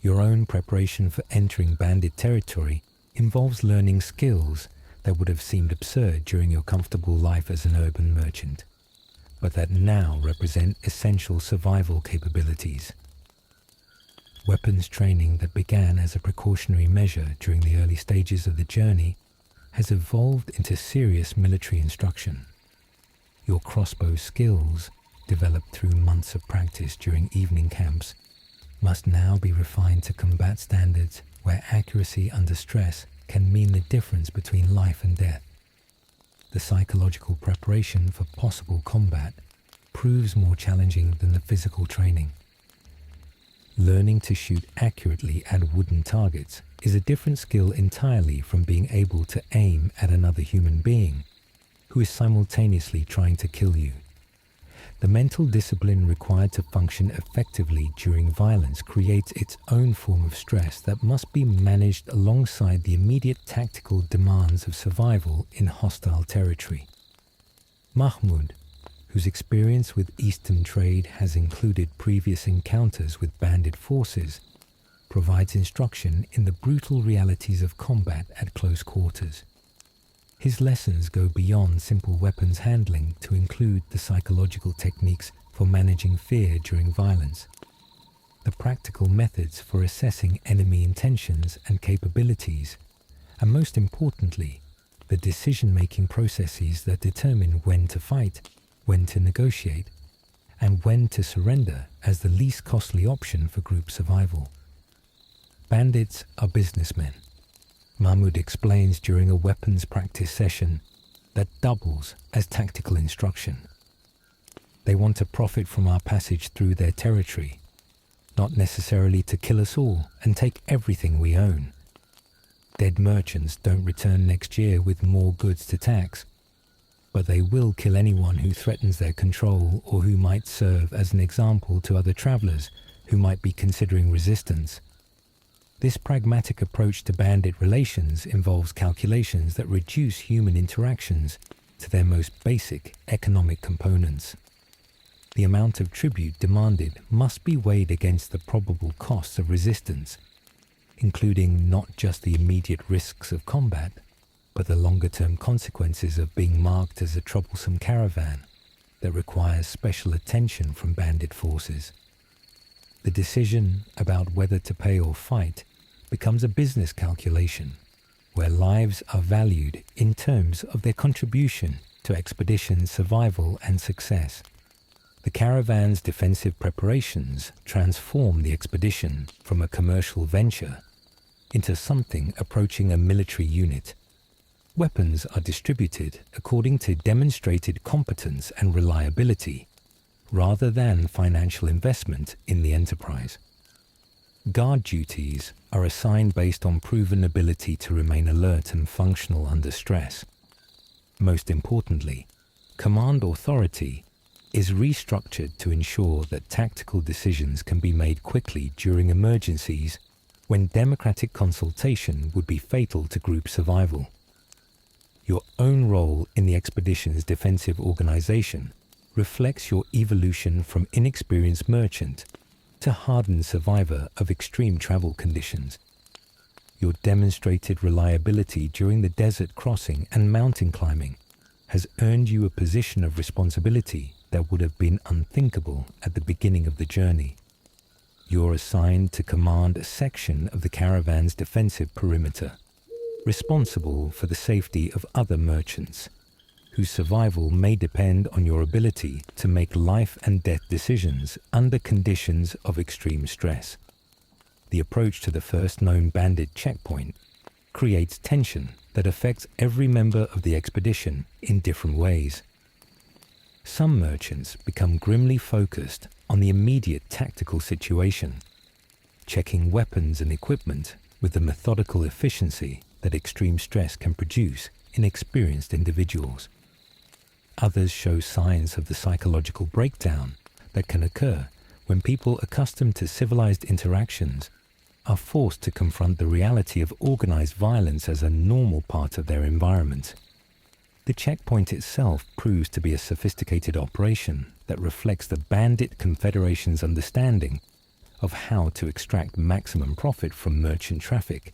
Speaker 1: Your own preparation for entering bandit territory involves learning skills that would have seemed absurd during your comfortable life as an urban merchant, but that now represent essential survival capabilities. Weapons training that began as a precautionary measure during the early stages of the journey has evolved into serious military instruction. Your crossbow skills, developed through months of practice during evening camps, must now be refined to combat standards where accuracy under stress can mean the difference between life and death. The psychological preparation for possible combat proves more challenging than the physical training. Learning to shoot accurately at wooden targets is a different skill entirely from being able to aim at another human being who is simultaneously trying to kill you. The mental discipline required to function effectively during violence creates its own form of stress that must be managed alongside the immediate tactical demands of survival in hostile territory. Mahmoud, whose experience with Eastern trade has included previous encounters with bandit forces, provides instruction in the brutal realities of combat at close quarters. His lessons go beyond simple weapons handling to include the psychological techniques for managing fear during violence, the practical methods for assessing enemy intentions and capabilities, and most importantly, the decision-making processes that determine when to fight, when to negotiate, and when to surrender as the least costly option for group survival. Bandits are businessmen. Mahmoud explains during a weapons practice session that doubles as tactical instruction. They want to profit from our passage through their territory, not necessarily to kill us all and take everything we own. Dead merchants don't return next year with more goods to tax, but they will kill anyone who threatens their control or who might serve as an example to other travelers who might be considering resistance. This pragmatic approach to bandit relations involves calculations that reduce human interactions to their most basic economic components. The amount of tribute demanded must be weighed against the probable costs of resistance, including not just the immediate risks of combat, but the longer-term consequences of being marked as a troublesome caravan, that requires special attention from bandit forces. The decision about whether to pay or fight becomes a business calculation, where lives are valued in terms of their contribution to expedition survival and success. The caravan's defensive preparations transform the expedition from a commercial venture into something approaching a military unit. Weapons are distributed according to demonstrated competence and reliability, rather than financial investment in the enterprise. Guard duties are assigned based on proven ability to remain alert and functional under stress. Most importantly, command authority is restructured to ensure that tactical decisions can be made quickly during emergencies when democratic consultation would be fatal to group survival. Your own role in the expedition's defensive organization reflects your evolution from inexperienced merchant to hardened survivor of extreme travel conditions. Your demonstrated reliability during the desert crossing and mountain climbing has earned you a position of responsibility that would have been unthinkable at the beginning of the journey. You're assigned to command a section of the caravan's defensive perimeter, responsible for the safety of other merchants, whose survival may depend on your ability to make life and death decisions under conditions of extreme stress. The approach to the first known bandit checkpoint creates tension that affects every member of the expedition in different ways. Some merchants become grimly focused on the immediate tactical situation, checking weapons and equipment with the methodical efficiency that extreme stress can produce in experienced individuals. Others show signs of the psychological breakdown that can occur when people accustomed to civilized interactions are forced to confront the reality of organized violence as a normal part of their environment. The checkpoint itself proves to be a sophisticated operation that reflects the Bandit Confederation's understanding of how to extract maximum profit from merchant traffic,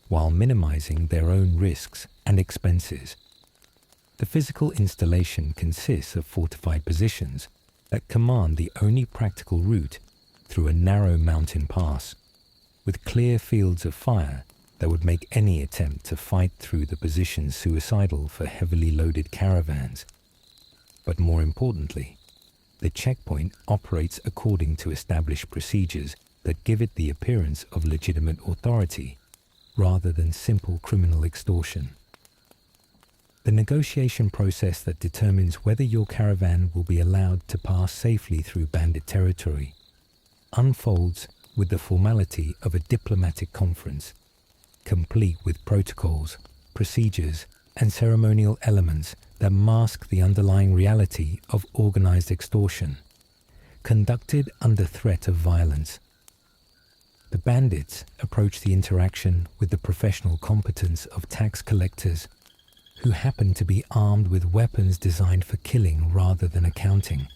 Speaker 1: while minimizing their own risks and expenses. The physical installation consists of fortified positions that command the only practical route through a narrow mountain pass, with clear fields of fire that would make any attempt to fight through the position suicidal for heavily loaded caravans. But more importantly, the checkpoint operates according to established procedures that give it the appearance of legitimate authority, rather than simple criminal extortion. The negotiation process that determines whether your caravan will be allowed to pass safely through bandit territory unfolds with the formality of a diplomatic conference, complete with protocols, procedures, and ceremonial elements that mask the underlying reality of organized extortion, conducted under threat of violence. The bandits approach the interaction with the professional competence of tax collectors who happen to be armed with weapons designed for killing rather than accounting,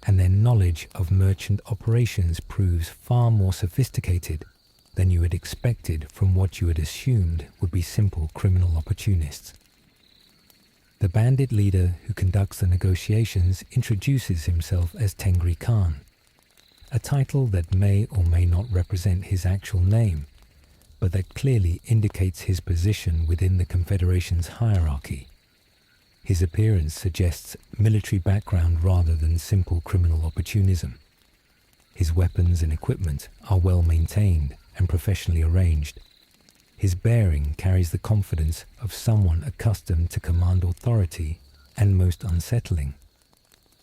Speaker 1: and their knowledge of merchant operations proves far more sophisticated than you had expected from what you had assumed would be simple criminal opportunists. The bandit leader who conducts the negotiations introduces himself as Tengri Khan, a title that may or may not represent his actual name, but that clearly indicates his position within the Confederation's hierarchy. His appearance suggests military background rather than simple criminal opportunism. His weapons and equipment are well maintained and professionally arranged. His bearing carries the confidence of someone accustomed to command authority and most unsettling.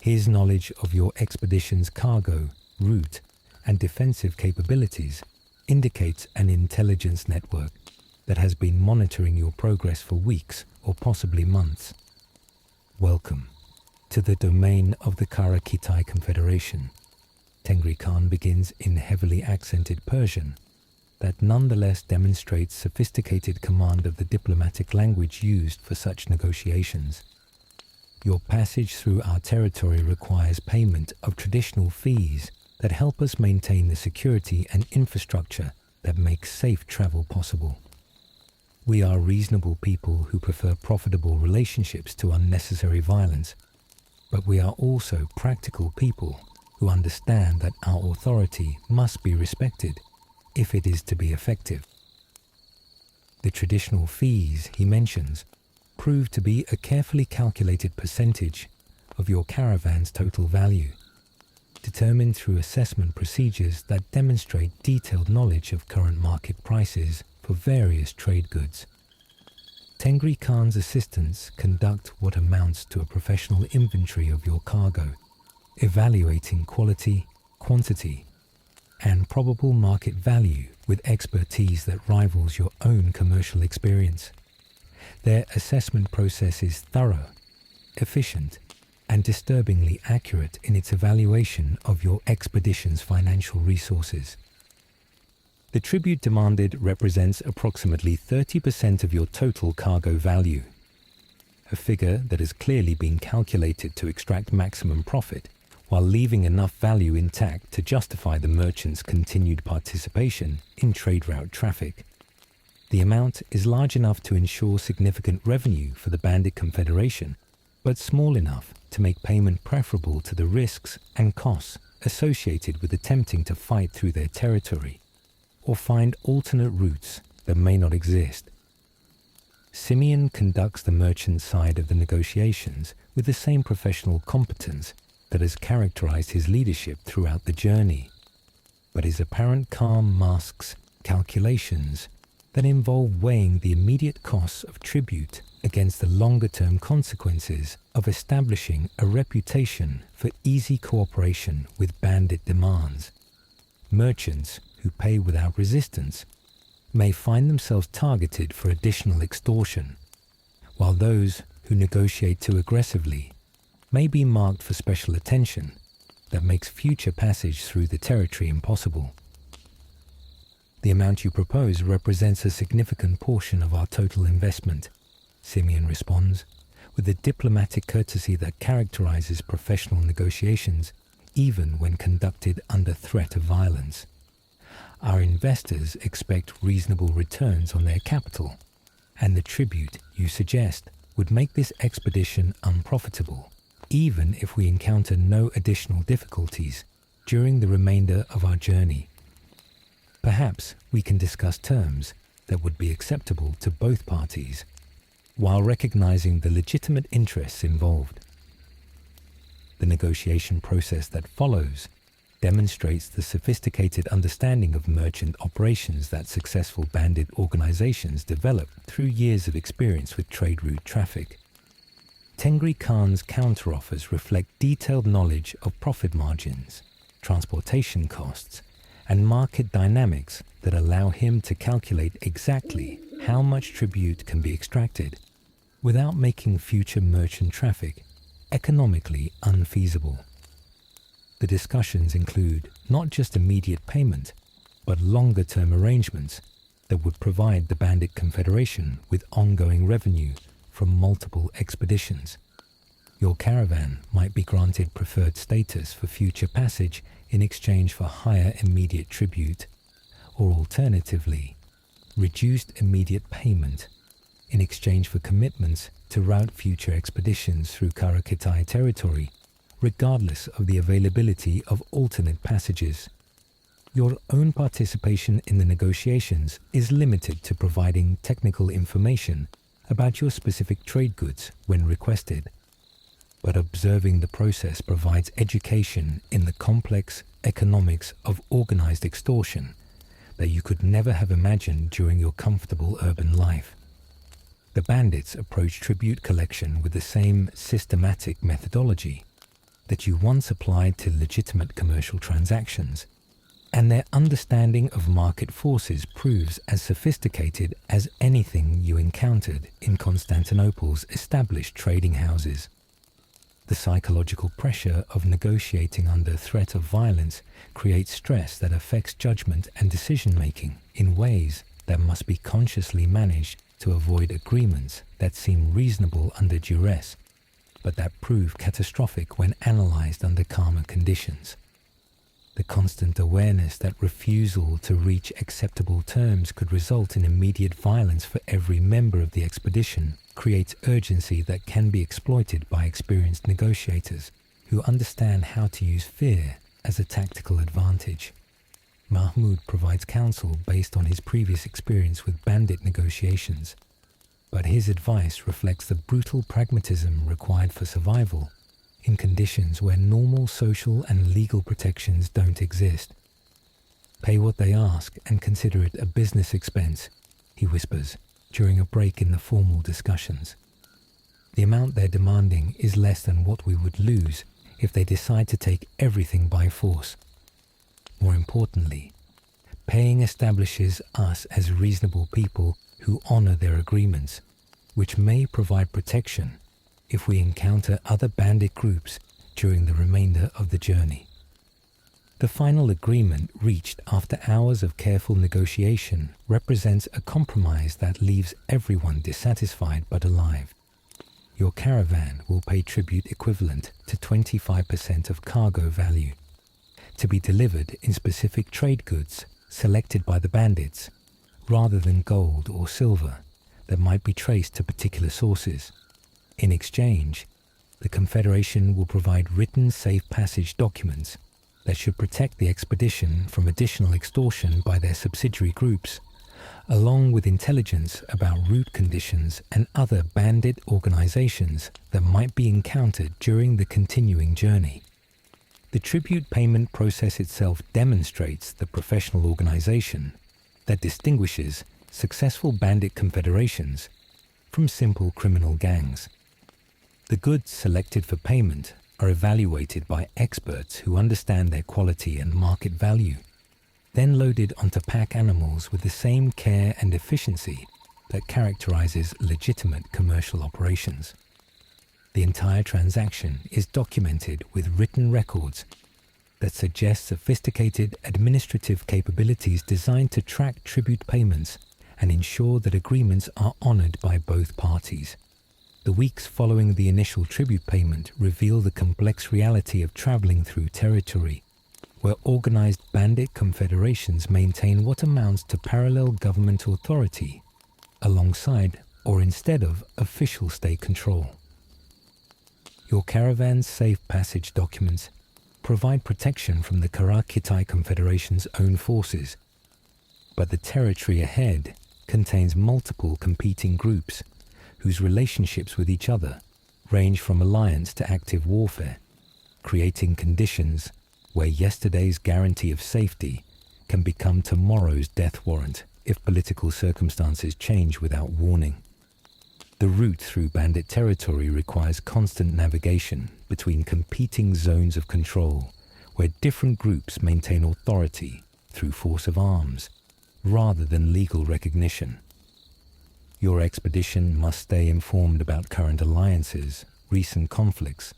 Speaker 1: His knowledge of your expedition's cargo, route, and defensive capabilities indicates an intelligence network that has been monitoring your progress for weeks or possibly months. Welcome to the domain of the Karakitai Confederation. Tengri Khan begins in heavily accented Persian that nonetheless demonstrates sophisticated command of the diplomatic language used for such negotiations. Your passage through our territory requires payment of traditional fees that help us maintain the security and infrastructure that makes safe travel possible. We are reasonable people who prefer profitable relationships to unnecessary violence. but we are also practical people who understand that our authority must be respected if it is to be effective. The traditional fees he mentions prove to be a carefully calculated percentage of your caravan's total value, determined through assessment procedures that demonstrate detailed knowledge of current market prices for various trade goods. Tengri Khan's assistants conduct what amounts to a professional inventory of your cargo, evaluating quality, quantity, and probable market value with expertise that rivals your own commercial experience. Their assessment process is thorough, efficient, and disturbingly accurate in its evaluation of your expedition's financial resources. The tribute demanded represents approximately 30% of your total cargo value, a figure that has clearly been calculated to extract maximum profit while leaving enough value intact to justify the merchant's continued participation in trade route traffic. The amount is large enough to ensure significant revenue for the Bandit Confederation, but small enough to make payment preferable to the risks and costs associated with attempting to fight through their territory or find alternate routes that may not exist. Simeon conducts the merchant side of the negotiations with the same professional competence that has characterized his leadership throughout the journey, but his apparent calm masks calculations that involve weighing the immediate costs of tribute against the longer-term consequences of establishing a reputation for easy cooperation with bandit demands. Merchants who pay without resistance may find themselves targeted for additional extortion, while those who negotiate too aggressively may be marked for special attention that makes future passage through the territory impossible. The amount you propose represents a significant portion of our total investment, Simeon responds, with the diplomatic courtesy that characterizes professional negotiations even when conducted under threat of violence. Our investors expect reasonable returns on their capital, and the tribute you suggest would make this expedition unprofitable, even if we encounter no additional difficulties during the remainder of our journey. Perhaps we can discuss terms that would be acceptable to both parties, while recognizing the legitimate interests involved. The negotiation process that follows demonstrates the sophisticated understanding of merchant operations that successful bandit organizations develop through years of experience with trade route traffic. Tengri Khan's counteroffers reflect detailed knowledge of profit margins, transportation costs, and market dynamics that allow him to calculate exactly how much tribute can be extracted without making future merchant traffic economically unfeasible. The discussions include not just immediate payment, but longer-term arrangements that would provide the Bandit Confederation with ongoing revenue from multiple expeditions. Your caravan might be granted preferred status for future passage in exchange for higher immediate tribute, or alternatively, reduced immediate payment in exchange for commitments to route future expeditions through Karakitai territory, regardless of the availability of alternate passages. Your own participation in the negotiations is limited to providing technical information about your specific trade goods when requested, but observing the process provides education in the complex economics of organized extortion that you could never have imagined during your comfortable urban life. The bandits approach tribute collection with the same systematic methodology that you once applied to legitimate commercial transactions, and their understanding of market forces proves as sophisticated as anything you encountered in Constantinople's established trading houses. The psychological pressure of negotiating under threat of violence creates stress that affects judgment and decision-making in ways that must be consciously managed to avoid agreements that seem reasonable under duress, but that prove catastrophic when analyzed under calmer conditions. The constant awareness that refusal to reach acceptable terms could result in immediate violence for every member of the expedition creates urgency that can be exploited by experienced negotiators who understand how to use fear as a tactical advantage. Mahmoud provides counsel based on his previous experience with bandit negotiations, but his advice reflects the brutal pragmatism required for survival in conditions where normal social and legal protections don't exist. Pay what they ask and consider it a business expense, he whispers during a break in the formal discussions. The amount they're demanding is less than what we would lose if they decide to take everything by force. More importantly, paying establishes us as reasonable people who honor their agreements, which may provide protection if we encounter other bandit groups during the remainder of the journey. The final agreement reached after hours of careful negotiation represents a compromise that leaves everyone dissatisfied but alive. Your caravan will pay tribute equivalent to 25% of cargo value, to be delivered in specific trade goods selected by the bandits, rather than gold or silver that might be traced to particular sources. In exchange, the Confederation will provide written safe passage documents that should protect the expedition from additional extortion by their subsidiary groups, along with intelligence about route conditions and other bandit organizations that might be encountered during the continuing journey. The tribute payment process itself demonstrates the professional organization that distinguishes successful bandit confederations from simple criminal gangs. The goods selected for payment are evaluated by experts who understand their quality and market value, then loaded onto pack animals with the same care and efficiency that characterizes legitimate commercial operations. The entire transaction is documented with written records that suggest sophisticated administrative capabilities designed to track tribute payments and ensure that agreements are honored by both parties. The weeks following the initial tribute payment reveal the complex reality of traveling through territory where organized bandit confederations maintain what amounts to parallel government authority alongside or instead of official state control. Your caravan's safe passage documents provide protection from the Karakitai Confederation's own forces, but the territory ahead contains multiple competing groups whose relationships with each other range from alliance to active warfare, creating conditions where yesterday's guarantee of safety can become tomorrow's death warrant if political circumstances change without warning. The route through bandit territory requires constant navigation between competing zones of control where different groups maintain authority through force of arms rather than legal recognition. Your expedition must stay informed about current alliances, recent conflicts,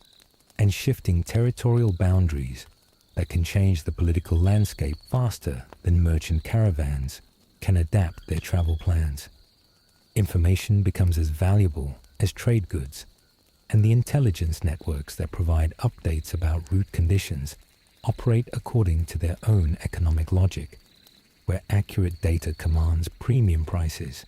Speaker 1: and shifting territorial boundaries that can change the political landscape faster than merchant caravans can adapt their travel plans. Information becomes as valuable as trade goods, and the intelligence networks that provide updates about route conditions operate according to their own economic logic, where accurate data commands premium prices,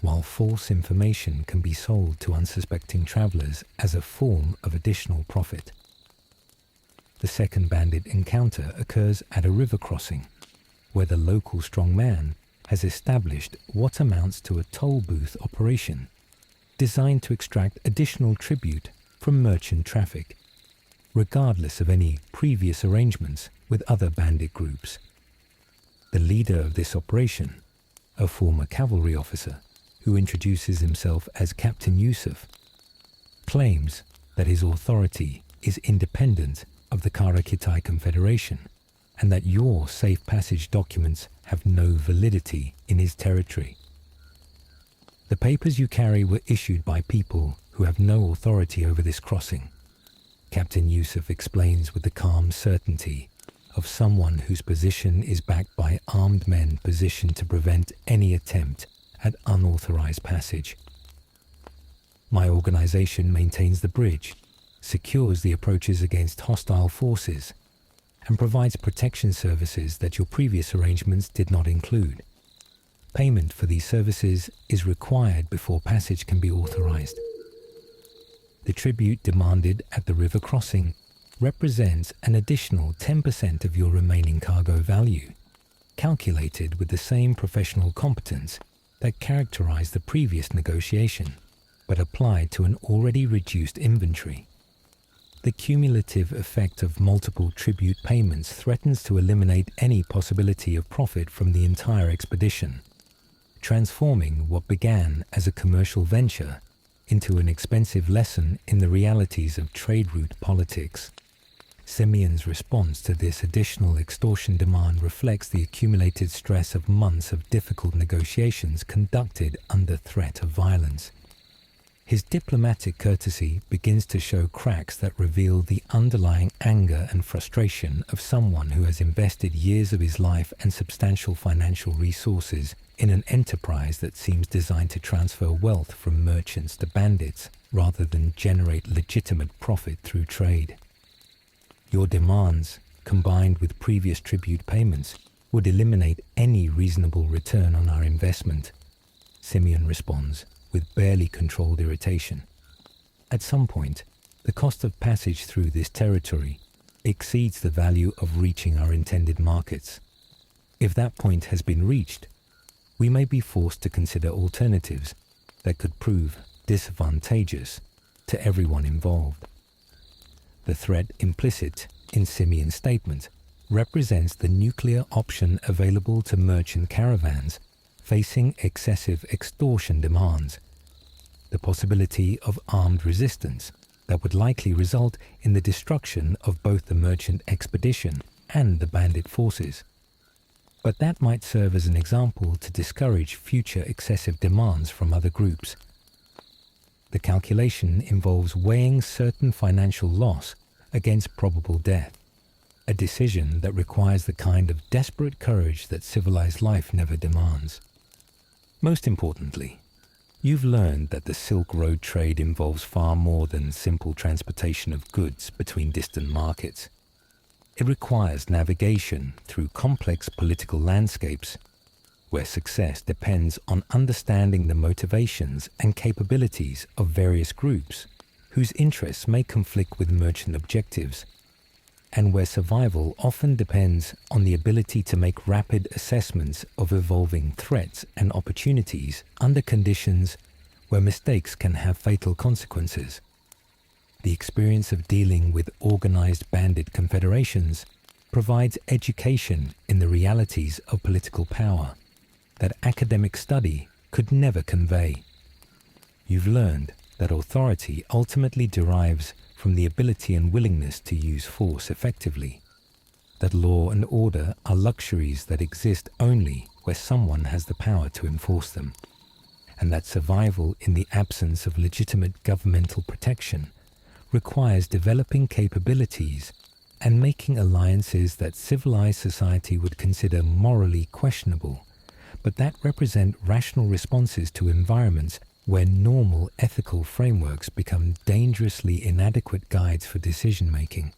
Speaker 1: while false information can be sold to unsuspecting travelers as a form of additional profit. The second bandit encounter occurs at a river crossing, where the local strongman has established what amounts to a toll booth operation designed to extract additional tribute from merchant traffic, regardless of any previous arrangements with other bandit groups. The leader of this operation, a former cavalry officer who introduces himself as Captain Yusuf, claims that his authority is independent of the Karakitai Confederation and that your safe passage documents have no validity in his territory. The papers you carry were issued by people who have no authority over this crossing, Captain Yusuf explains with the calm certainty of someone whose position is backed by armed men positioned to prevent any attempt at unauthorized passage. My organization maintains the bridge, secures the approaches against hostile forces, and provides protection services that your previous arrangements did not include. Payment for these services is required before passage can be authorized. The tribute demanded at the river crossing represents an additional 10% of your remaining cargo value, calculated with the same professional competence that characterized the previous negotiation, but applied to an already reduced inventory. The cumulative effect of multiple tribute payments threatens to eliminate any possibility of profit from the entire expedition, transforming what began as a commercial venture into an expensive lesson in the realities of trade route politics. Simeon's response to this additional extortion demand reflects the accumulated stress of months of difficult negotiations conducted under threat of violence. His diplomatic courtesy begins to show cracks that reveal the underlying anger and frustration of someone who has invested years of his life and substantial financial resources in an enterprise that seems designed to transfer wealth from merchants to bandits rather than generate legitimate profit through trade. Your demands, combined with previous tribute payments, would eliminate any reasonable return on our investment, Simeon responds with barely controlled irritation. At some point, the cost of passage through this territory exceeds the value of reaching our intended markets. If that point has been reached, we may be forced to consider alternatives that could prove disadvantageous to everyone involved. The threat implicit in Simeon's statement represents the nuclear option available to merchant caravans facing excessive extortion demands, the possibility of armed resistance that would likely result in the destruction of both the merchant expedition and the bandit forces. But that might serve as an example to discourage future excessive demands from other groups. The calculation involves weighing certain financial loss against probable death, a decision that requires the kind of desperate courage that civilized life never demands. Most importantly, you've learned that the Silk Road trade involves far more than simple transportation of goods between distant markets. It requires navigation through complex political landscapes, where success depends on understanding the motivations and capabilities of various groups whose interests may conflict with merchant objectives, and where survival often depends on the ability to make rapid assessments of evolving threats and opportunities under conditions where mistakes can have fatal consequences. The experience of dealing with organized bandit confederations provides education in the realities of political power that academic study could never convey. You've learned that authority ultimately derives from the ability and willingness to use force effectively, that law and order are luxuries that exist only where someone has the power to enforce them, and that survival in the absence of legitimate governmental protection requires developing capabilities and making alliances that civilized society would consider morally questionable, but that represent rational responses to environments where normal ethical frameworks become dangerously inadequate guides for decision-making.